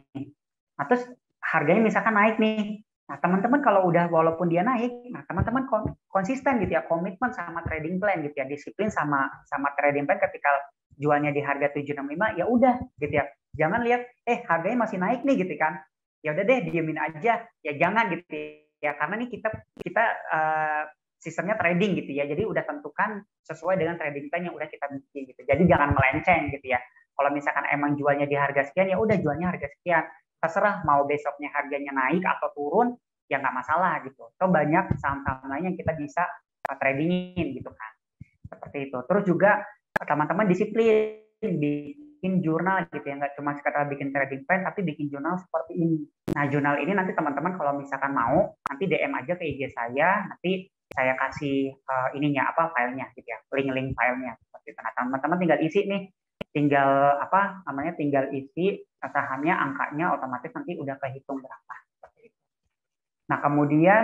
Nah, terus harganya misalkan naik nih. Nah, teman-teman kalau udah walaupun dia naik, nah teman-teman konsisten gitu ya, komitmen sama trading plan gitu ya, disiplin sama trading plan ketika jualnya di harga 765 ya udah gitu ya. Jangan lihat harganya masih naik nih gitu kan. Ya udah deh diemin aja. Ya jangan gitu ya, karena nih kita sistemnya trading gitu ya. Jadi udah tentukan sesuai dengan trading plan yang udah kita bikin gitu. Jadi jangan melenceng gitu ya. Kalau misalkan emang jualnya di harga sekian ya udah jualnya harga sekian, terserah mau besoknya harganya naik atau turun ya nggak masalah gitu. Atau banyak saham-saham lain yang kita bisa tradingin gitu kan. Seperti itu. Terus juga teman-teman disiplin bikin jurnal gitu ya, nggak cuma sekedar bikin trading plan tapi bikin jurnal seperti ini. Nah jurnal ini nanti teman-teman kalau misalkan mau nanti DM aja ke IG saya, nanti saya kasih ininya apa filenya gitu ya, link-link filenya seperti itu. Nah teman-teman tinggal isi nih, tinggal apa namanya, tinggal isi sahamnya, angkanya otomatis nanti udah kehitung berapa seperti itu. Nah kemudian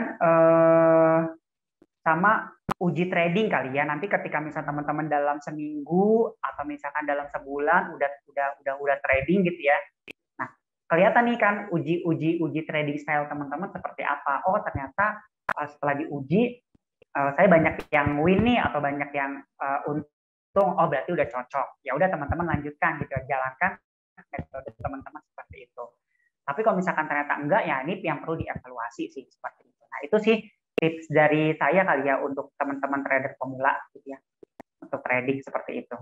sama uji trading kali ya, nanti ketika misalnya teman-teman dalam seminggu atau misalkan dalam sebulan udah trading gitu ya. Nah kelihatan nih kan uji trading style teman-teman seperti apa. Oh ternyata setelah diuji saya banyak yang win nih atau banyak yang untung, oh berarti udah cocok. Ya udah teman-teman lanjutkan gitu, jalankan metode teman-teman seperti itu. Tapi kalau misalkan ternyata enggak, ya ini yang perlu dievaluasi sih seperti itu. Nah itu sih tips dari saya kali ya untuk teman-teman trader pemula gitu ya, untuk trading seperti itu.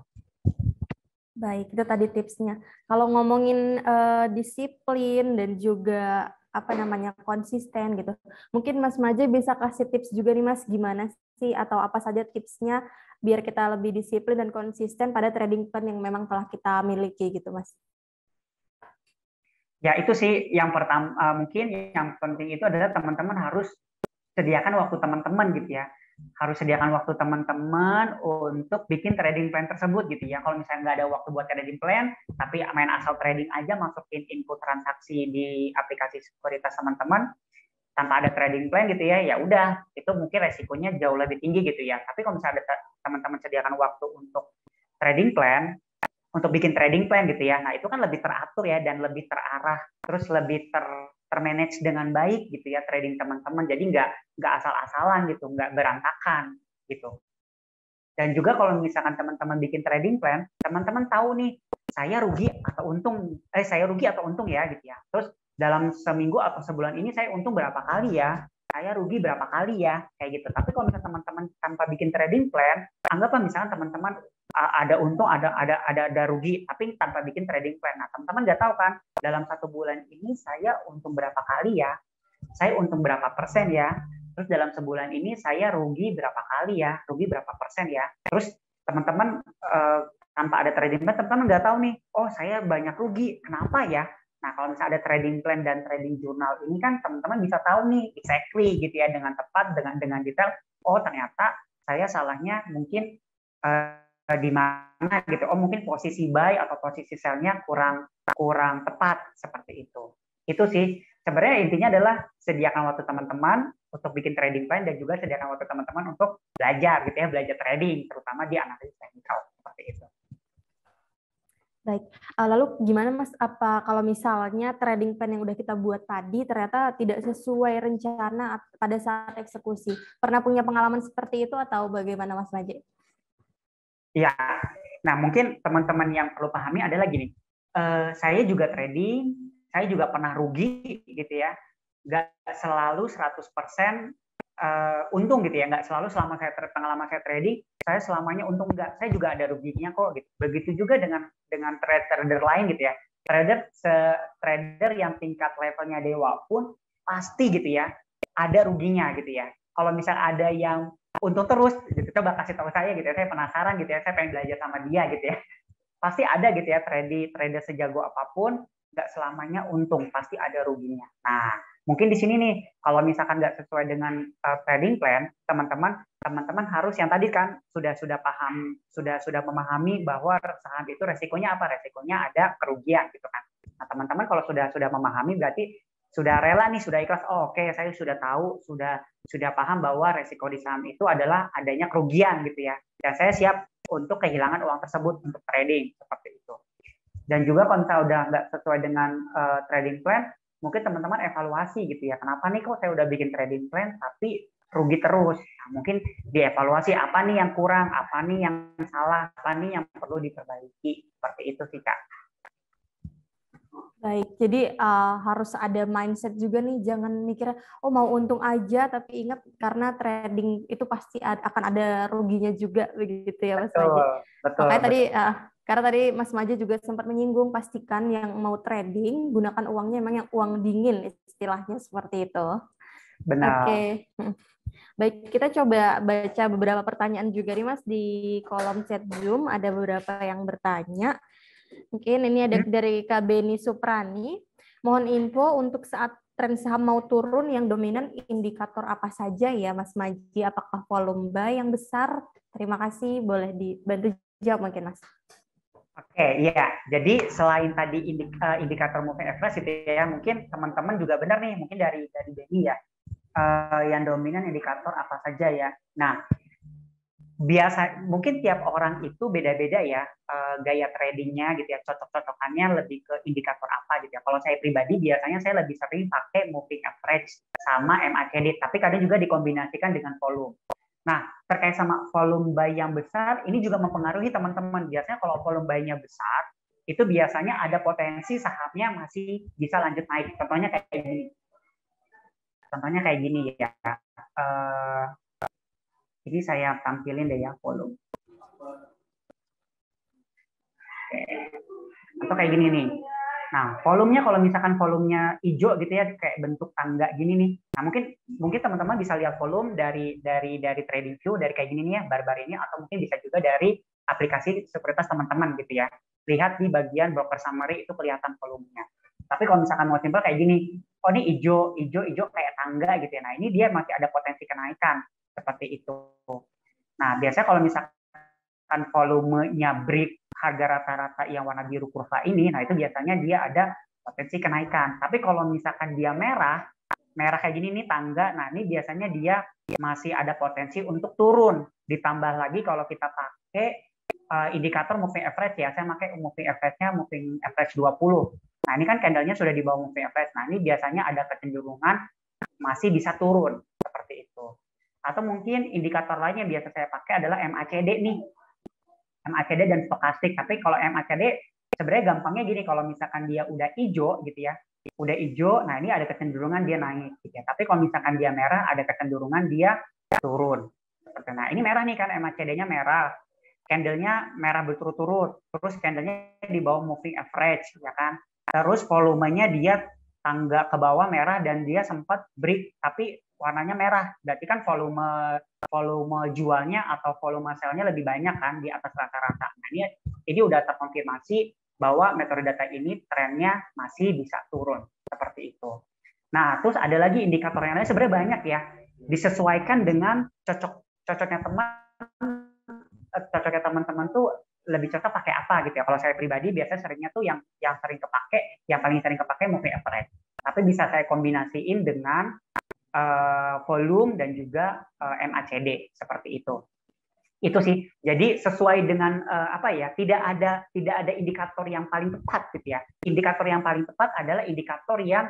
Baik, itu tadi tipsnya. Kalau ngomongin disiplin dan juga apa namanya konsisten gitu, mungkin Mas Maje bisa kasih tips juga nih Mas, gimana sih atau apa saja tipsnya biar kita lebih disiplin dan konsisten pada trading plan yang memang telah kita miliki gitu Mas. Ya itu sih yang pertama, mungkin yang penting itu adalah teman-teman harus sediakan waktu teman-teman gitu ya. Harus sediakan waktu teman-teman untuk bikin trading plan tersebut gitu ya. Kalau misalnya nggak ada waktu buat trading plan, tapi main asal trading aja, masukin input transaksi di aplikasi sekuritas teman-teman tanpa ada trading plan gitu ya, ya udah itu mungkin resikonya jauh lebih tinggi gitu ya. Tapi kalau misalnya ada teman-teman sediakan waktu untuk trading plan, untuk bikin trading plan gitu ya, nah itu kan lebih teratur ya dan lebih terarah, terus lebih termanage dengan baik gitu ya trading teman-teman. Jadi nggak asal-asalan gitu, nggak berantakan gitu. Dan juga kalau misalkan teman-teman bikin trading plan, teman-teman tahu nih saya rugi atau untung, saya rugi atau untung ya gitu ya. Terus dalam seminggu atau sebulan ini saya untung berapa kali ya? Nah saya rugi berapa kali ya, kayak gitu. Tapi kalau misalnya teman-teman tanpa bikin trading plan, anggaplah misalnya teman-teman ada untung, ada rugi, tapi tanpa bikin trading plan. Nah, teman-teman nggak tahu kan, dalam 1 bulan ini saya untung berapa kali ya, saya untung berapa persen ya, terus dalam sebulan ini saya rugi berapa kali ya, rugi berapa persen ya. Terus teman-teman tanpa ada trading plan, teman-teman nggak tahu nih, oh saya banyak rugi, kenapa ya? Nah, kalau misalnya ada trading plan dan trading jurnal ini kan teman-teman bisa tahu nih exactly gitu ya, dengan tepat, dengan detail, oh ternyata saya salahnya mungkin di mana gitu. Oh mungkin posisi buy atau posisi sell-nya kurang tepat seperti itu. Itu sih sebenarnya intinya adalah sediakan waktu teman-teman untuk bikin trading plan dan juga sediakan waktu teman-teman untuk belajar gitu ya, belajar trading terutama di analisis teknikal seperti itu. Baik, lalu gimana Mas? Apa kalau misalnya trading plan yang udah kita buat tadi ternyata tidak sesuai rencana pada saat eksekusi? Pernah punya pengalaman seperti itu atau bagaimana Mas Maje? Ya, nah mungkin teman-teman yang perlu pahami adalah gini, saya juga trading, saya juga pernah rugi gitu ya, nggak selalu 100% untung gitu ya, nggak selalu selama pengalaman saya trading, saya selamanya untung, nggak, saya juga ada ruginya kok gitu. Begitu juga dengan trader lain gitu ya, trader yang tingkat levelnya dewa pun pasti gitu ya, ada ruginya gitu ya. Kalau misal ada yang untung terus, gitu, coba kasih tahu saya gitu ya, saya penasaran gitu ya, saya pengen belajar sama dia gitu ya. Pasti ada gitu ya, trader sejago apapun, nggak selamanya untung, pasti ada ruginya. Nah, mungkin di sini nih, kalau misalkan nggak sesuai dengan trading plan, teman-teman harus yang tadi kan sudah paham, sudah memahami bahwa saham itu resikonya apa? Resikonya ada kerugian gitu kan. Nah, teman-teman kalau sudah memahami berarti sudah rela nih, sudah ikhlas. Oh, oke, saya sudah tahu, sudah paham bahwa resiko di saham itu adalah adanya kerugian gitu ya. Dan saya siap untuk kehilangan uang tersebut untuk trading seperti itu. Dan juga kalau misalnya udah nggak sesuai dengan trading plan, mungkin teman-teman evaluasi gitu ya. Kenapa nih kok saya udah bikin trading plan tapi rugi terus? Nah, mungkin dievaluasi apa nih yang kurang, apa nih yang salah, apa nih yang perlu diperbaiki. Seperti itu sih Kak. Baik, jadi harus ada mindset juga nih, jangan mikir oh mau untung aja, tapi ingat karena trading itu pasti akan ada ruginya juga begitu ya Mas Maje. Betul, Makanya tadi betul. karena tadi Mas Maje juga sempat menyinggung, pastikan yang mau trading gunakan uangnya emang yang uang dingin istilahnya seperti itu. Benar. Oke. Baik, kita coba baca beberapa pertanyaan juga nih Mas di kolom chat Zoom, ada beberapa yang bertanya. Mungkin ini ada dari Kak Beni Suprani. Mohon info untuk saat tren saham mau turun yang dominan indikator apa saja ya Mas Maji? Apakah volume buy yang besar? Terima kasih, boleh dibantu jawab mungkin Mas. Oke, iya. Jadi selain tadi indikator moving average itu ya, mungkin teman-teman juga benar nih, mungkin dari Beni ya, yang dominan indikator apa saja ya. Nah, biasa mungkin tiap orang itu beda-beda ya gaya tradingnya gitu ya, cocok-cocokannya lebih ke indikator apa gitu ya. Kalau saya pribadi biasanya saya lebih sering pakai moving average sama MACD, tapi kadang juga dikombinasikan dengan volume. Nah, terkait sama volume buy yang besar, ini juga mempengaruhi teman-teman. Biasanya kalau volume buy-nya besar, itu biasanya ada potensi sahamnya masih bisa lanjut naik. Contohnya kayak gini. Contohnya kayak gini ya. Jadi saya tampilin deh ya volume. Atau kayak gini nih. Nah, volumenya kalau misalkan volumenya hijau gitu ya, kayak bentuk tangga gini nih. Nah, mungkin teman-teman bisa lihat volume dari TradingView, dari kayak gini nih ya, bar-bar ini, atau mungkin bisa juga dari aplikasi sekuritas teman-teman gitu ya. Lihat di bagian broker summary itu kelihatan volumenya. Tapi kalau misalkan mau simpel kayak gini, oh ini hijau kayak tangga gitu ya. Nah, ini dia masih ada potensi kenaikan seperti itu. Nah, biasanya kalau misalkan volumenya break harga rata-rata yang warna biru kurva ini, nah itu biasanya dia ada potensi kenaikan. Tapi kalau misalkan dia merah kayak gini nih tangga, nah ini biasanya dia masih ada potensi untuk turun. Ditambah lagi kalau kita pakai indikator moving average ya, saya pakai moving average-nya moving average 20. Nah ini kan candle-nya sudah di bawah moving average. Nah ini biasanya ada kecenderungan masih bisa turun seperti itu. Atau mungkin indikator lain yang biasa saya pakai adalah MACD nih. MACD dan stokastik. Tapi kalau MACD sebenarnya gampangnya gini, kalau misalkan dia udah hijau gitu ya, udah hijau, nah ini ada kecenderungan dia naik gitu ya. Tapi kalau misalkan dia merah, ada kecenderungan dia turun. Nah ini merah nih kan, MACD-nya merah, candle-nya merah berturut-turut, terus candle-nya di bawah moving average ya kan. Terus volumenya dia tangga ke bawah merah dan dia sempat break tapi warnanya merah. Berarti kan volume jualnya atau volume sell-nya lebih banyak kan di atas rata-rata. Nah, ini udah terkonfirmasi bahwa metode data ini trennya masih bisa turun seperti itu. Nah, terus ada lagi indikator yang lain sebenarnya banyak ya. Disesuaikan dengan cocoknya teman-teman tuh lebih cocok pakai apa gitu ya. Kalau saya pribadi biasanya seringnya tuh yang sering kepake, yang paling sering kepake moving average. Tapi bisa saya kombinasiin dengan volume dan juga MACD seperti itu. Itu sih. Jadi sesuai dengan apa ya? Tidak ada indikator yang paling tepat gitu ya. Indikator yang paling tepat adalah indikator yang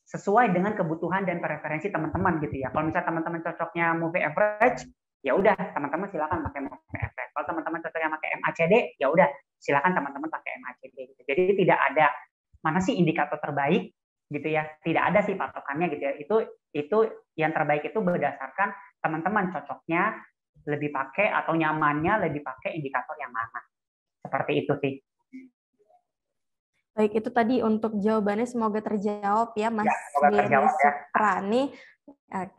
sesuai dengan kebutuhan dan preferensi teman-teman gitu ya. Kalau misalnya teman-teman cocoknya moving average, ya udah teman-teman silakan pakai moving average. Kalau teman-teman cocoknya pakai MACD, ya udah silakan teman-teman pakai MACD gitu. Jadi tidak ada mana sih indikator terbaik gitu ya. Tidak ada sih patokannya gitu ya. Itu yang terbaik itu berdasarkan teman-teman cocoknya lebih pakai atau nyamannya lebih pakai indikator yang mana. Seperti itu sih. Baik, itu tadi untuk jawabannya semoga terjawab ya, Mas Benny Ya. Suprani.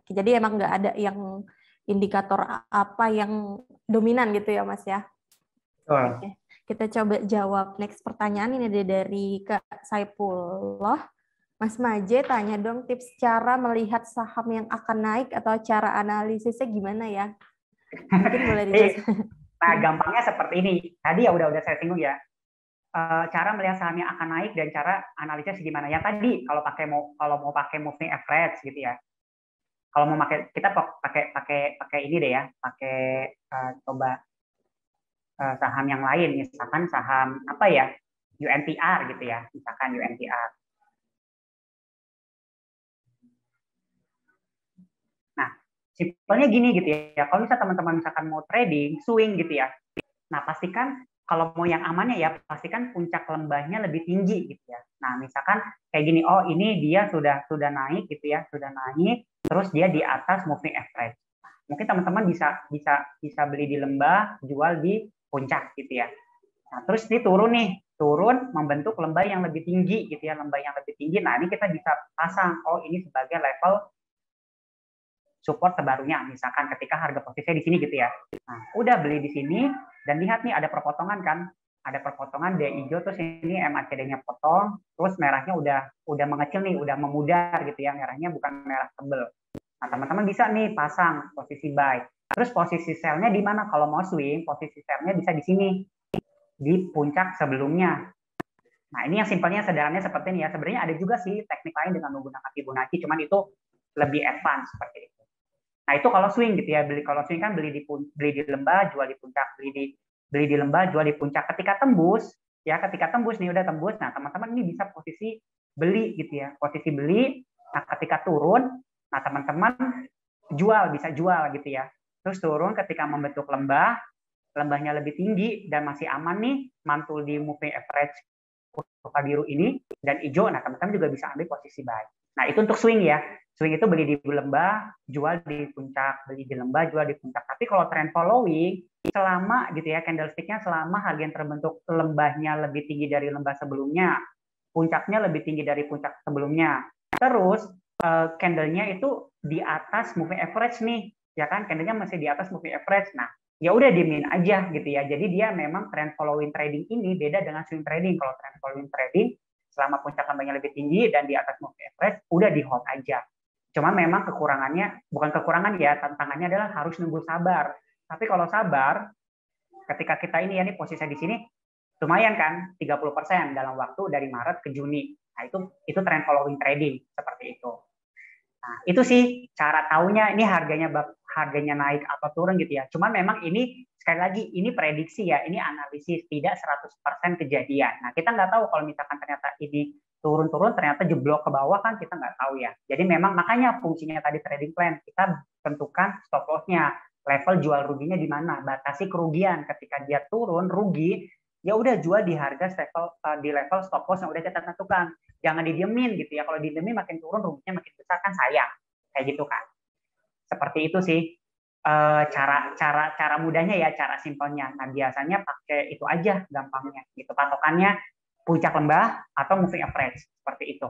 Jadi emang nggak ada yang indikator apa yang dominan gitu ya, Mas ya. Oke. Kita coba jawab next pertanyaan ini dari Kak Saipullah. Mas Maje tanya dong tips cara melihat saham yang akan naik atau cara analisisnya gimana ya? Mungkin boleh dijelaskan. Nah, gampangnya seperti ini. Tadi ya udah saya singgung ya. Cara melihat saham yang akan naik dan cara analisis gimana. Yang tadi kalau mau pakai moving average gitu ya. Kalau mau pakai kita pakai ini deh ya, pakai coba saham yang lain, misalkan saham apa ya, UNTR gitu ya, misalkan UNTR. Nah, simpelnya gini gitu ya, kalau misalnya teman-teman misalkan mau trading, swing gitu ya, nah pastikan kalau mau yang amannya ya, pastikan puncak lembahnya lebih tinggi gitu ya. Nah, misalkan kayak gini, oh ini dia sudah naik gitu ya, sudah naik, terus dia di atas moving average. Mungkin teman-teman bisa beli di lembah, jual di puncak gitu ya. Nah, terus ini turun membentuk lembah yang lebih tinggi gitu ya, lembah yang lebih tinggi. Nah, ini kita bisa pasang, oh ini sebagai level support terbarunya, misalkan ketika harga posisinya di sini gitu ya. Nah, udah beli di sini dan lihat nih ada perpotongan kan, ada perpotongan dia hijau terus ini MACD-nya potong, terus merahnya udah mengecil nih, udah memudar gitu ya, merahnya bukan merah tebel. Nah, teman-teman bisa nih pasang posisi buy. Terus posisi sell-nya di mana? Kalau mau swing, posisi sell-nya bisa di sini, di puncak sebelumnya. Nah, ini yang simpelnya sederhananya seperti ini ya. Sebenarnya ada juga sih teknik lain dengan menggunakan Fibonacci, cuman itu lebih advance seperti itu. Nah, itu kalau swing gitu ya. Kalau swing kan beli di lembah, jual di puncak, beli di lembah, jual di puncak. Ketika tembus nih udah tembus. Nah, teman-teman ini bisa posisi beli gitu ya. Posisi beli. Nah, ketika turun, nah teman-teman bisa jual gitu ya. Terus turun ketika membentuk lembahnya lebih tinggi dan masih aman nih, mantul di moving average kurva biru ini dan hijau. Nah, teman-teman juga bisa ambil posisi buy. Nah, itu untuk swing ya. Swing itu beli di lembah, jual di puncak, beli di lembah, jual di puncak. Tapi kalau trend following, selama gitu ya, candlestick-nya selama harga yang terbentuk lembahnya lebih tinggi dari lembah sebelumnya, puncaknya lebih tinggi dari puncak sebelumnya. Terus candle-nya itu di atas moving average nih, ya kan? Candle-nya masih di atas moving average. Nah, ya udah diemin aja gitu ya. Jadi dia memang trend following trading ini beda dengan swing trading. Kalau trend following trading selama puncak lembahnya lebih tinggi dan di atas moving average udah di hold aja. Cuma memang bukan kekurangan ya, tantangannya adalah harus nunggu sabar. Tapi kalau sabar, ketika kita ini ya nih posisi di sini lumayan kan 30% dalam waktu dari Maret ke Juni. Nah, itu trend following trading seperti itu. Nah, itu sih cara taunya ini harganya naik atau turun gitu ya. Cuman memang ini sekali lagi ini prediksi ya, ini analisis, tidak 100% kejadian. Nah, kita nggak tahu kalau misalkan ternyata ini turun-turun ternyata jeblok ke bawah kan kita nggak tahu ya. Jadi memang makanya fungsinya tadi trading plan, kita tentukan stop loss-nya, level jual ruginya di mana, batasi kerugian. Ketika dia turun rugi, ya udah jual di harga di level stop loss yang udah kita tentukan. jangan didiemin gitu ya. Kalau didiemin makin turun, ruginya makin besar kan sayang. Kayak gitu kan. Seperti itu sih cara mudahnya ya, cara simpelnya. Nah, biasanya pakai itu aja gampangnya gitu. Patokannya puncak lembah atau moving average seperti itu.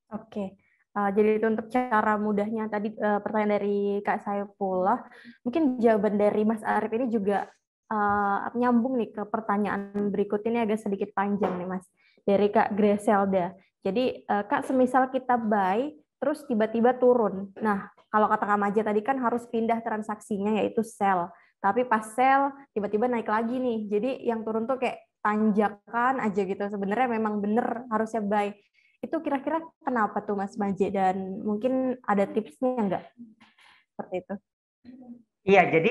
Oke. Jadi itu untuk cara mudahnya tadi pertanyaan dari Kak Saifullah. Mungkin jawaban dari Mas Arif ini juga nyambung nih ke pertanyaan berikut ini agak sedikit panjang nih Mas. Dari Kak Greselda. Jadi Kak semisal kita buy terus tiba-tiba turun. Nah, kalau kata Kak Maja tadi kan harus pindah transaksinya yaitu sell. Tapi pas sell tiba-tiba naik lagi nih. Jadi yang turun tuh kayak tanjakan aja gitu. Sebenarnya memang bener harusnya buy. Itu kira-kira kenapa tuh Mas Maje dan mungkin ada tipsnya nggak seperti itu? Iya, jadi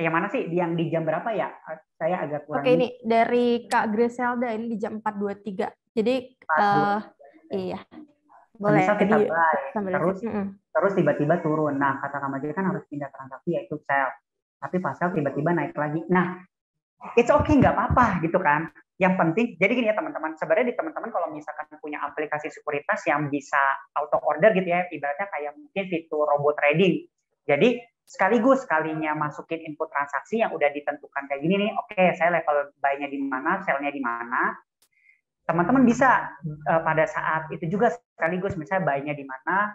yang mana sih yang di jam berapa ya? Saya agak kurang. Oke, ini dari Kak Greselda ini di jam 4.23. Jadi iya. Boleh Misal kita buy, terus tiba-tiba turun. Nah, kata Kak Maja kan harus pindah transaksi yaitu sell. Tapi pas sell tiba-tiba naik lagi. Nah, it's okay, nggak apa-apa gitu kan. Yang penting, jadi gini ya teman-teman, sebenarnya di teman-teman kalau misalkan punya aplikasi sekuritas yang bisa auto order gitu ya, ibaratnya kayak mungkin fitur robot trading. Jadi sekaligus sekalinya masukin input transaksi yang udah ditentukan kayak gini nih, oke, saya level buy-nya di mana, sell-nya di mana, teman-teman bisa pada saat itu juga sekaligus misalnya buy-nya di mana,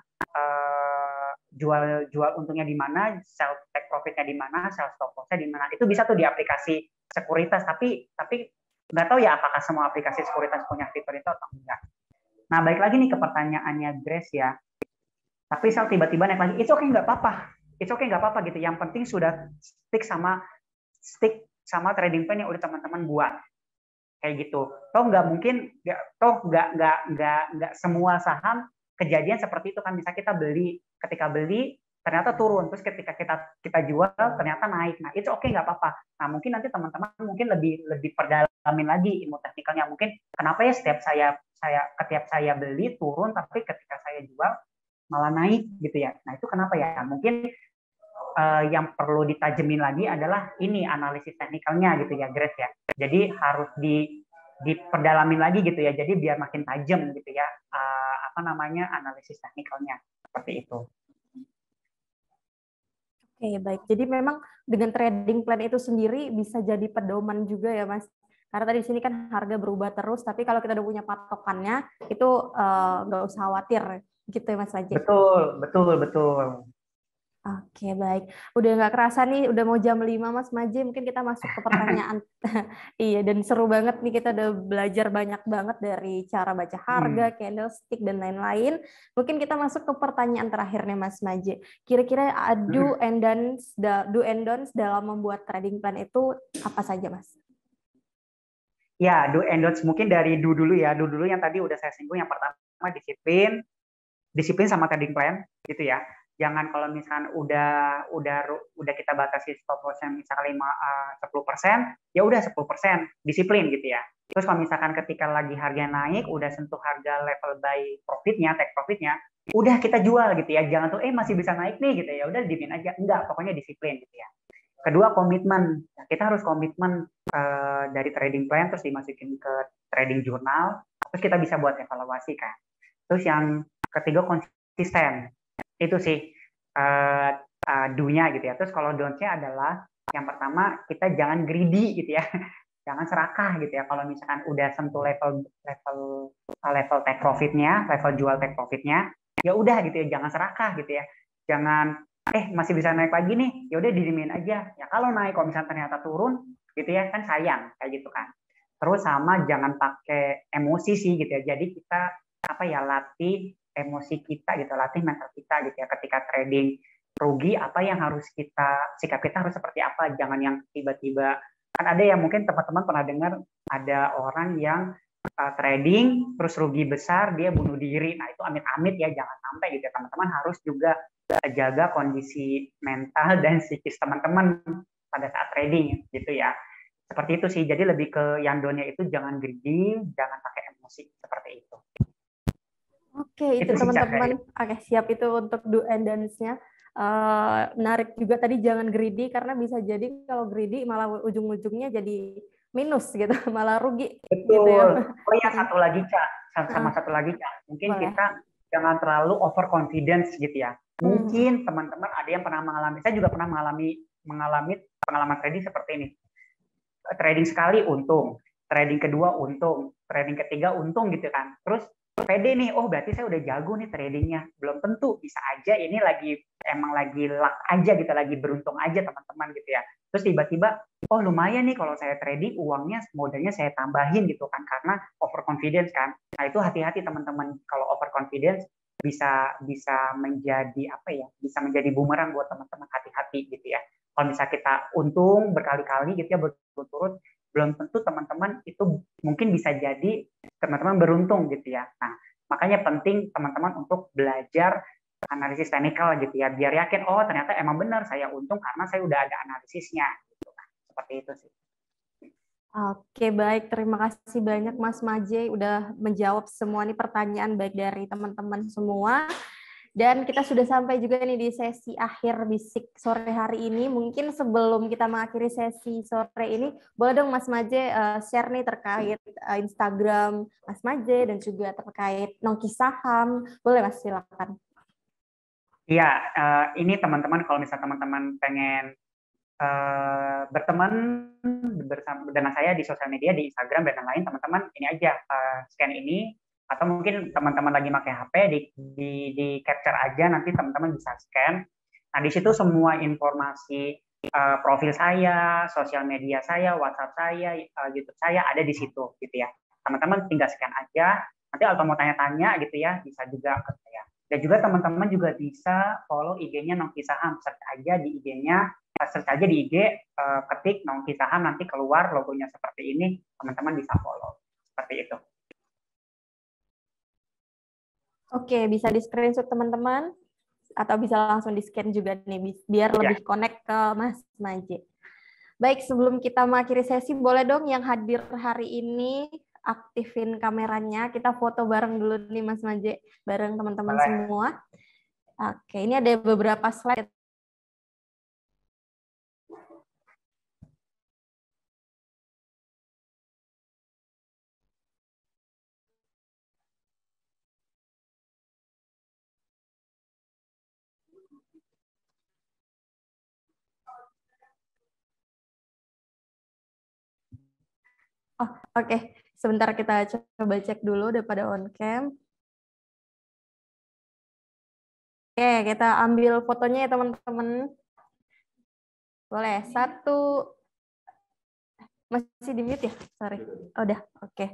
jual untungnya di mana, sell take profitnya di mana, sell stop loss-nya di mana. Itu bisa tuh di aplikasi sekuritas, tapi nggak tahu ya apakah semua aplikasi sekuritas punya fitur itu atau enggak. Nah, balik lagi nih ke pertanyaannya Grace ya. Tapi sell tiba-tiba naik lagi, it's okay, nggak apa-apa. It's okay, nggak apa-apa gitu. Yang penting sudah stick sama trading plan yang udah teman-teman buat. Kayak gitu. Toh nggak mungkin, nggak semua saham kejadian seperti itu kan. Misal kita beli, ketika beli ternyata turun, terus ketika kita jual ternyata naik. Nah itu oke, nggak apa-apa. Nah mungkin nanti teman-teman mungkin lebih perdalamin lagi ilmu teknikalnya. Mungkin kenapa ya setiap saya beli turun, tapi ketika saya jual malah naik gitu ya. Nah itu kenapa ya? Mungkin yang perlu ditajemin lagi adalah ini analisis teknikalnya gitu ya, Grace ya. Jadi harus diperdalamin lagi gitu ya. Jadi biar makin tajam gitu ya, analisis teknikalnya seperti itu. Oke, baik. Jadi memang dengan trading plan itu sendiri bisa jadi pedoman juga ya, Mas. Karena tadi di sini kan harga berubah terus, tapi kalau kita udah punya patokannya, itu nggak usah khawatir, gitu ya, Mas Raji. Betul. Oke, baik. Udah nggak kerasa nih, udah mau jam 5, Mas Maji. Mungkin kita masuk ke pertanyaan. Iya, dan seru banget nih, kita udah belajar banyak banget dari cara baca harga, candlestick, dan lain-lain. Mungkin kita masuk ke pertanyaan terakhir nih, Mas Maji. Kira-kira do and don'ts dalam membuat trading plan itu apa saja, Mas? Ya, do and don'ts mungkin dari do dulu ya. Do dulu yang tadi udah saya singgung. Yang pertama disiplin sama trading plan gitu ya. Jangan kalau misalkan udah kita batasi stop loss-nya misalkan 10%, ya udah 10%, disiplin gitu ya. Terus kalau misalkan ketika lagi harga naik, udah sentuh harga level buy profitnya, take profitnya, udah kita jual gitu ya. Jangan tuh masih bisa naik nih gitu ya. Udah diemin aja. Enggak, pokoknya disiplin gitu ya. Kedua, komitmen. Kita harus komitmen dari trading plan terus dimasukin ke trading journal, terus kita bisa buat evaluasi kan. Terus yang ketiga, konsisten. Itu sih do-nya gitu ya. Terus kalau don't-nya adalah yang pertama, kita jangan greedy gitu ya. Jangan serakah gitu ya. Kalau misalkan udah sentuh level take profitnya, level jual take profitnya, ya udah gitu ya, jangan serakah gitu ya. Jangan masih bisa naik lagi nih, ya udah didiemin aja. Ya kalau naik, kalau misalnya ternyata turun gitu ya, kan sayang kayak gitu kan. Terus sama jangan pakai emosi sih gitu ya. Jadi kita latih emosi kita gitu, latih mental kita gitu ya. Ketika trading rugi, apa yang harus sikap kita harus seperti apa. Jangan yang tiba-tiba, kan ada yang mungkin teman-teman pernah dengar ada orang yang trading terus rugi besar, dia bunuh diri. Nah itu amit-amit ya, jangan sampai gitu ya. Teman-teman harus juga jaga kondisi mental dan psikis teman-teman pada saat trading gitu ya. Seperti itu sih. Jadi lebih ke yang donya itu jangan greedy, jangan pakai emosi seperti itu. Oke, itu teman-teman. Oke, siap itu untuk do and don'ts-nya. Menarik juga tadi jangan greedy, karena bisa jadi kalau greedy malah ujung-ujungnya jadi minus gitu, malah rugi gitu ya. Betul. Oh iya, satu lagi Cak, sama satu lagi Cak. Mungkin Boleh. kita jangan terlalu overconfidence gitu ya. Hmm. Mungkin teman-teman ada yang pernah mengalami, saya juga pernah mengalami pengalaman trading seperti ini. Trading sekali untung, trading kedua untung, trading ketiga untung gitu kan. Terus pede nih, oh berarti saya udah jago nih tradingnya. Belum tentu, bisa aja ini emang lagi luck aja gitu, lagi beruntung aja teman-teman gitu ya. Terus tiba-tiba, oh lumayan nih kalau saya trading uangnya modalnya saya tambahin gitu kan, karena overconfidence kan. Nah itu hati-hati teman-teman, kalau overconfidence bisa bisa menjadi apa ya, bisa menjadi bumerang buat teman-teman, hati-hati gitu ya. Kalau misalnya kita untung berkali-kali gitu ya, berturut-turut, belum tentu teman-teman itu mungkin bisa jadi teman-teman beruntung gitu ya. Nah, makanya penting teman-teman untuk belajar analisis teknikal gitu ya, biar yakin, oh ternyata emang benar saya untung karena saya udah ada analisisnya. Gitu. Nah, seperti itu sih. Oke, baik. Terima kasih banyak Mas Maje udah menjawab semua nih pertanyaan baik dari teman-teman semua. Dan kita sudah sampai juga nih di sesi akhir Bisik sore hari ini. Mungkin sebelum kita mengakhiri sesi sore ini, boleh dong Mas Maje share nih terkait Instagram Mas Maje dan juga terkait Nongki Saham. Boleh Mas, silakan. Iya, ini teman-teman kalau misalnya teman-teman pengen berteman bersama dengan saya di sosial media, di Instagram dan lain-lain, teman-teman ini aja scan ini, atau mungkin teman-teman lagi pakai HP di capture aja, nanti teman-teman bisa scan. Nah di situ semua informasi profil saya, sosial media saya, WhatsApp saya, YouTube saya ada di situ gitu ya. Teman-teman tinggal scan aja. Nanti kalau mau tanya-tanya gitu ya, bisa juga ke saya. Dan juga teman-teman juga bisa follow IG-nya Nongki Saham, search aja di IG-nya, search aja di IG, ketik Nongki Saham, nanti keluar logonya seperti ini, teman-teman bisa follow. Seperti itu. Oke, bisa di screenshot teman-teman, atau bisa langsung di scan juga nih, biar Ya. lebih connect ke Mas Maje. Baik, sebelum kita mengakhiri sesi, boleh dong yang hadir hari ini aktifin kameranya. Kita foto bareng dulu nih Mas Maje, bareng teman-teman Boleh. semua. Oke, ini ada beberapa slide. Oh, oke. Sebentar kita coba cek dulu udah pada on cam. Oke, kita ambil fotonya ya teman-teman. Boleh, satu. Masih di mute ya? Sorry. Oh, udah, oke.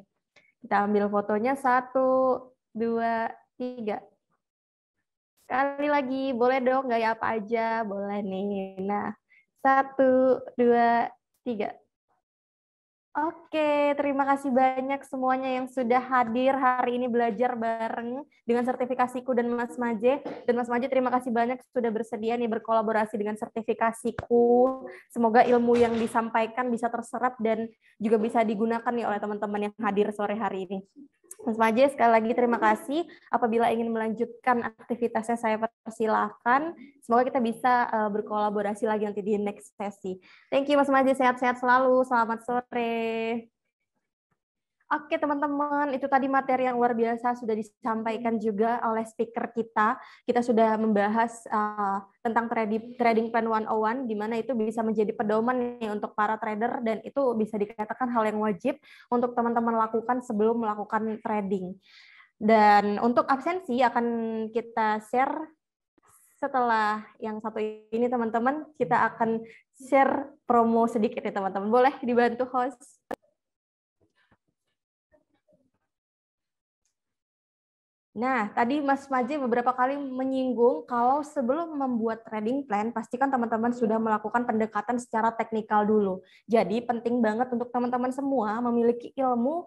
Kita ambil fotonya, satu, dua, tiga. Sekali lagi, boleh dong gaya apa aja? Boleh nih. Nah, satu, dua, tiga. Oke, terima kasih banyak semuanya yang sudah hadir hari ini belajar bareng dengan sertifikasiku dan Mas Maje. Dan Mas Maje, terima kasih banyak sudah bersedia nih berkolaborasi dengan sertifikasiku. Semoga ilmu yang disampaikan bisa terserap dan juga bisa digunakan nih oleh teman-teman yang hadir sore hari ini. Mas Maje, sekali lagi terima kasih. Apabila ingin melanjutkan aktivitasnya, saya persilahkan. Semoga kita bisa berkolaborasi lagi nanti di next sesi. Thank you Mas Maje, sehat-sehat selalu. Selamat sore. Oke teman-teman, itu tadi materi yang luar biasa sudah disampaikan juga oleh speaker kita. Kita sudah membahas tentang trading plan 101, di mana itu bisa menjadi pedoman nih untuk para trader, dan itu bisa dikatakan hal yang wajib untuk teman-teman lakukan sebelum melakukan trading. Dan untuk absensi akan kita share setelah yang satu ini teman-teman. Kita akan share promo sedikit ya teman-teman. Boleh dibantu host? Nah, tadi Mas Maje beberapa kali menyinggung kalau sebelum membuat trading plan, pastikan teman-teman sudah melakukan pendekatan secara teknikal dulu. Jadi penting banget untuk teman-teman semua memiliki ilmu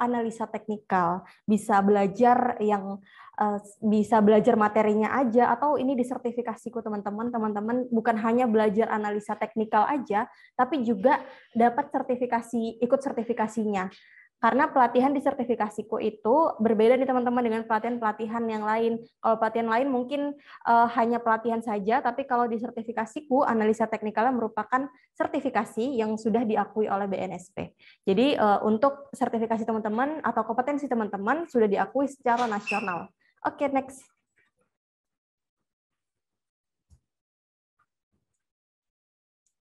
analisa teknikal. Bisa belajar bisa belajar materinya aja, atau ini disertifikasiku teman-teman. Teman-teman bukan hanya belajar analisa teknikal aja, tapi juga dapat sertifikasi, ikut sertifikasinya. Karena pelatihan di sertifikasiku itu berbeda nih teman-teman dengan pelatihan-pelatihan yang lain. Kalau pelatihan lain mungkin hanya pelatihan saja, tapi kalau di sertifikasiku, analisa teknikalnya merupakan sertifikasi yang sudah diakui oleh BNSP. Jadi untuk sertifikasi teman-teman atau kompetensi teman-teman sudah diakui secara nasional. Oke, next.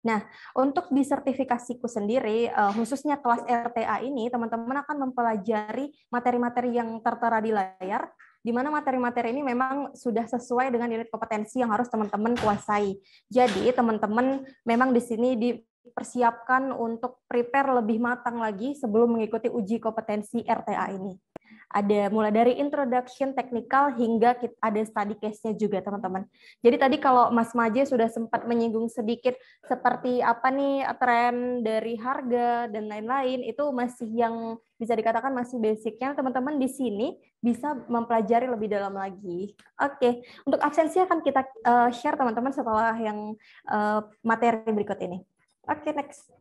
Nah, untuk di sertifikasiku sendiri, khususnya kelas RTA ini, teman-teman akan mempelajari materi-materi yang tertera di layar, di mana materi-materi ini memang sudah sesuai dengan unit kompetensi yang harus teman-teman kuasai. Jadi, teman-teman memang di sini dipersiapkan untuk prepare lebih matang lagi sebelum mengikuti uji kompetensi RTA ini. Ada mulai dari introduction technical hingga ada study case-nya juga, teman-teman. Jadi tadi kalau Mas Maje sudah sempat menyinggung sedikit seperti apa nih tren dari harga dan lain-lain, itu masih yang bisa dikatakan masih basicnya. Teman-teman di sini bisa mempelajari lebih dalam lagi. Oke, untuk absensi akan kita share teman-teman setelah yang materi berikut ini. Oke, next.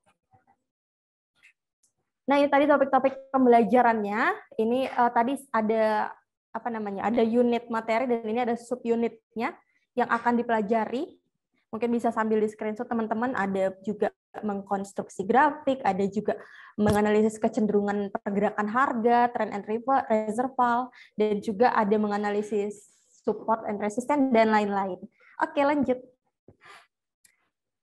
Nah, ini tadi topik-topik pembelajarannya. Ini tadi ada apa namanya? Ada unit materi dan ini ada subunitnya yang akan dipelajari. Mungkin bisa sambil di screenshot teman-teman. Ada juga mengkonstruksi grafik, ada juga menganalisis kecenderungan pergerakan harga, trend and reversal, dan juga ada menganalisis support and resistance dan lain-lain. Oke, lanjut.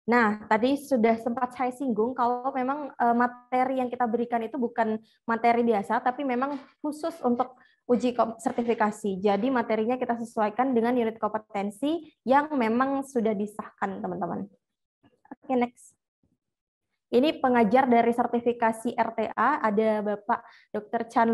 Nah, tadi sudah sempat saya singgung kalau memang materi yang kita berikan itu bukan materi biasa, tapi memang khusus untuk uji sertifikasi. Jadi materinya kita sesuaikan dengan unit kompetensi yang memang sudah disahkan, teman-teman. Oke, next. Ini pengajar dari sertifikasi RTA, ada Bapak Dr. Chan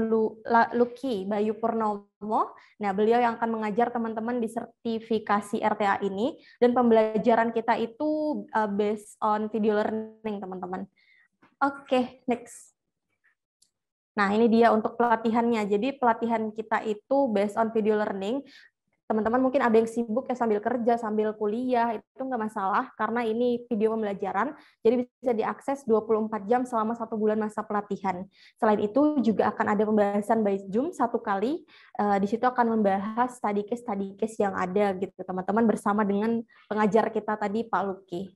Luki Bayu Purnomo. Nah, beliau yang akan mengajar teman-teman di sertifikasi RTA ini, dan pembelajaran kita itu based on video learning, teman-teman. Oke, next. Nah, ini dia untuk pelatihannya. Jadi pelatihan kita itu based on video learning. Teman-teman mungkin ada yang sibuk ya sambil kerja, sambil kuliah, itu nggak masalah karena ini video pembelajaran, jadi bisa diakses 24 jam selama 1 bulan masa pelatihan. Selain itu juga akan ada pembahasan by Zoom 1 kali, di situ akan membahas study case yang ada gitu teman-teman bersama dengan pengajar kita tadi Pak Luki.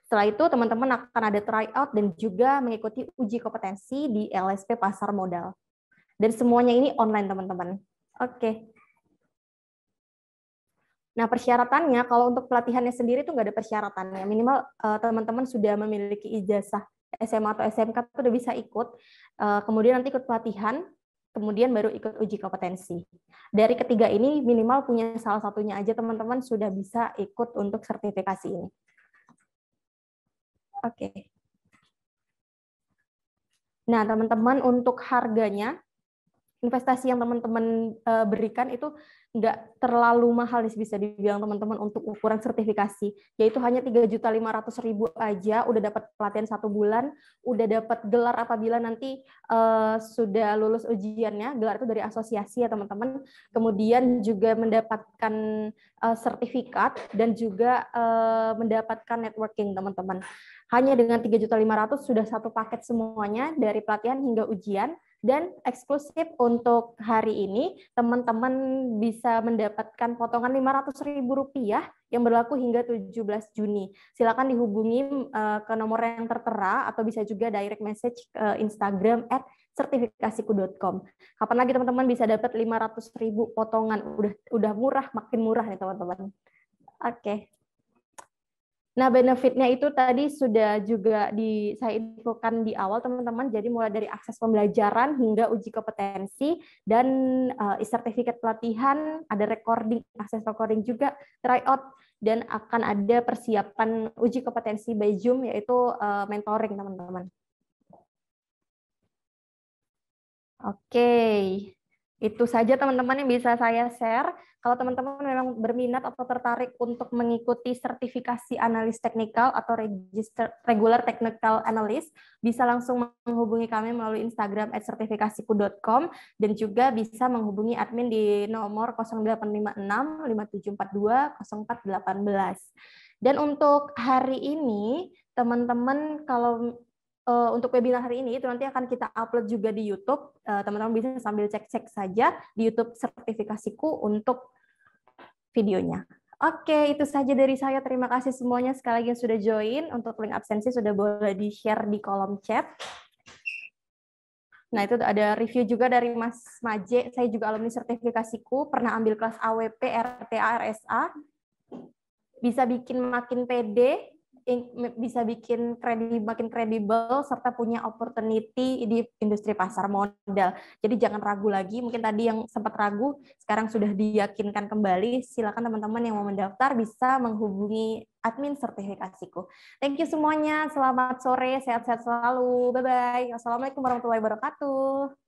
Setelah itu teman-teman akan ada tryout dan juga mengikuti uji kompetensi di LSP Pasar Modal. Dan semuanya ini online teman-teman. Oke. Nah, persyaratannya, kalau untuk pelatihannya sendiri itu nggak ada persyaratannya. Minimal teman-teman sudah memiliki ijazah SMA atau SMK itu udah bisa ikut. Kemudian nanti ikut pelatihan, kemudian baru ikut uji kompetensi. Dari ketiga ini minimal punya salah satunya aja teman-teman sudah bisa ikut untuk sertifikasi ini. Oke. Nah, teman-teman untuk harganya, investasi yang teman-teman berikan itu nggak terlalu mahal, bisa dibilang teman-teman untuk ukuran sertifikasi, yaitu hanya 3.500.000 aja udah dapat pelatihan 1 bulan, udah dapat gelar apabila nanti sudah lulus ujiannya, gelar itu dari asosiasi ya teman-teman, kemudian juga mendapatkan sertifikat dan juga mendapatkan networking teman-teman. Hanya dengan 3.500.000 sudah satu paket semuanya dari pelatihan hingga ujian. Dan eksklusif untuk hari ini, teman-teman bisa mendapatkan potongan Rp500.000 yang berlaku hingga 17 Juni. Silakan dihubungi ke nomor yang tertera atau bisa juga direct message ke Instagram @sertifikasiku.com. Kapan lagi teman-teman bisa dapat 500.000 potongan? Udah murah, makin murah nih teman-teman. Oke. Nah, benefitnya itu tadi sudah juga saya infokan di awal, teman-teman. Jadi mulai dari akses pembelajaran hingga uji kompetensi dan sertifikat pelatihan, ada recording, akses recording juga, tryout, dan akan ada persiapan uji kompetensi by Zoom, yaitu mentoring, teman-teman. Oke. Itu saja teman-teman yang bisa saya share. Kalau teman-teman memang berminat atau tertarik untuk mengikuti sertifikasi analis teknikal atau regular technical analyst, bisa langsung menghubungi kami melalui Instagram @sertifikasiku.com dan juga bisa menghubungi admin di nomor 0856 5742 0418. Dan untuk hari ini, teman-teman kalau untuk webinar hari ini itu nanti akan kita upload juga di YouTube. Teman-teman bisa sambil cek-cek saja di YouTube sertifikasiku untuk videonya. Oke, itu saja dari saya. Terima kasih semuanya sekali lagi yang sudah join. Untuk link absensi sudah boleh di-share di kolom chat. Nah, itu ada review juga dari Mas Maje. Saya juga alumni sertifikasiku, pernah ambil kelas AWP, RTA, RSA. Bisa bikin makin pede, bisa bikin makin kredibel, serta punya opportunity di industri pasar modal. Jadi jangan ragu lagi, mungkin tadi yang sempat ragu, sekarang sudah diyakinkan kembali. Silakan teman-teman yang mau mendaftar bisa menghubungi admin sertifikasiku. Thank you semuanya, selamat sore, sehat-sehat selalu. Bye-bye. Assalamualaikum warahmatullahi wabarakatuh.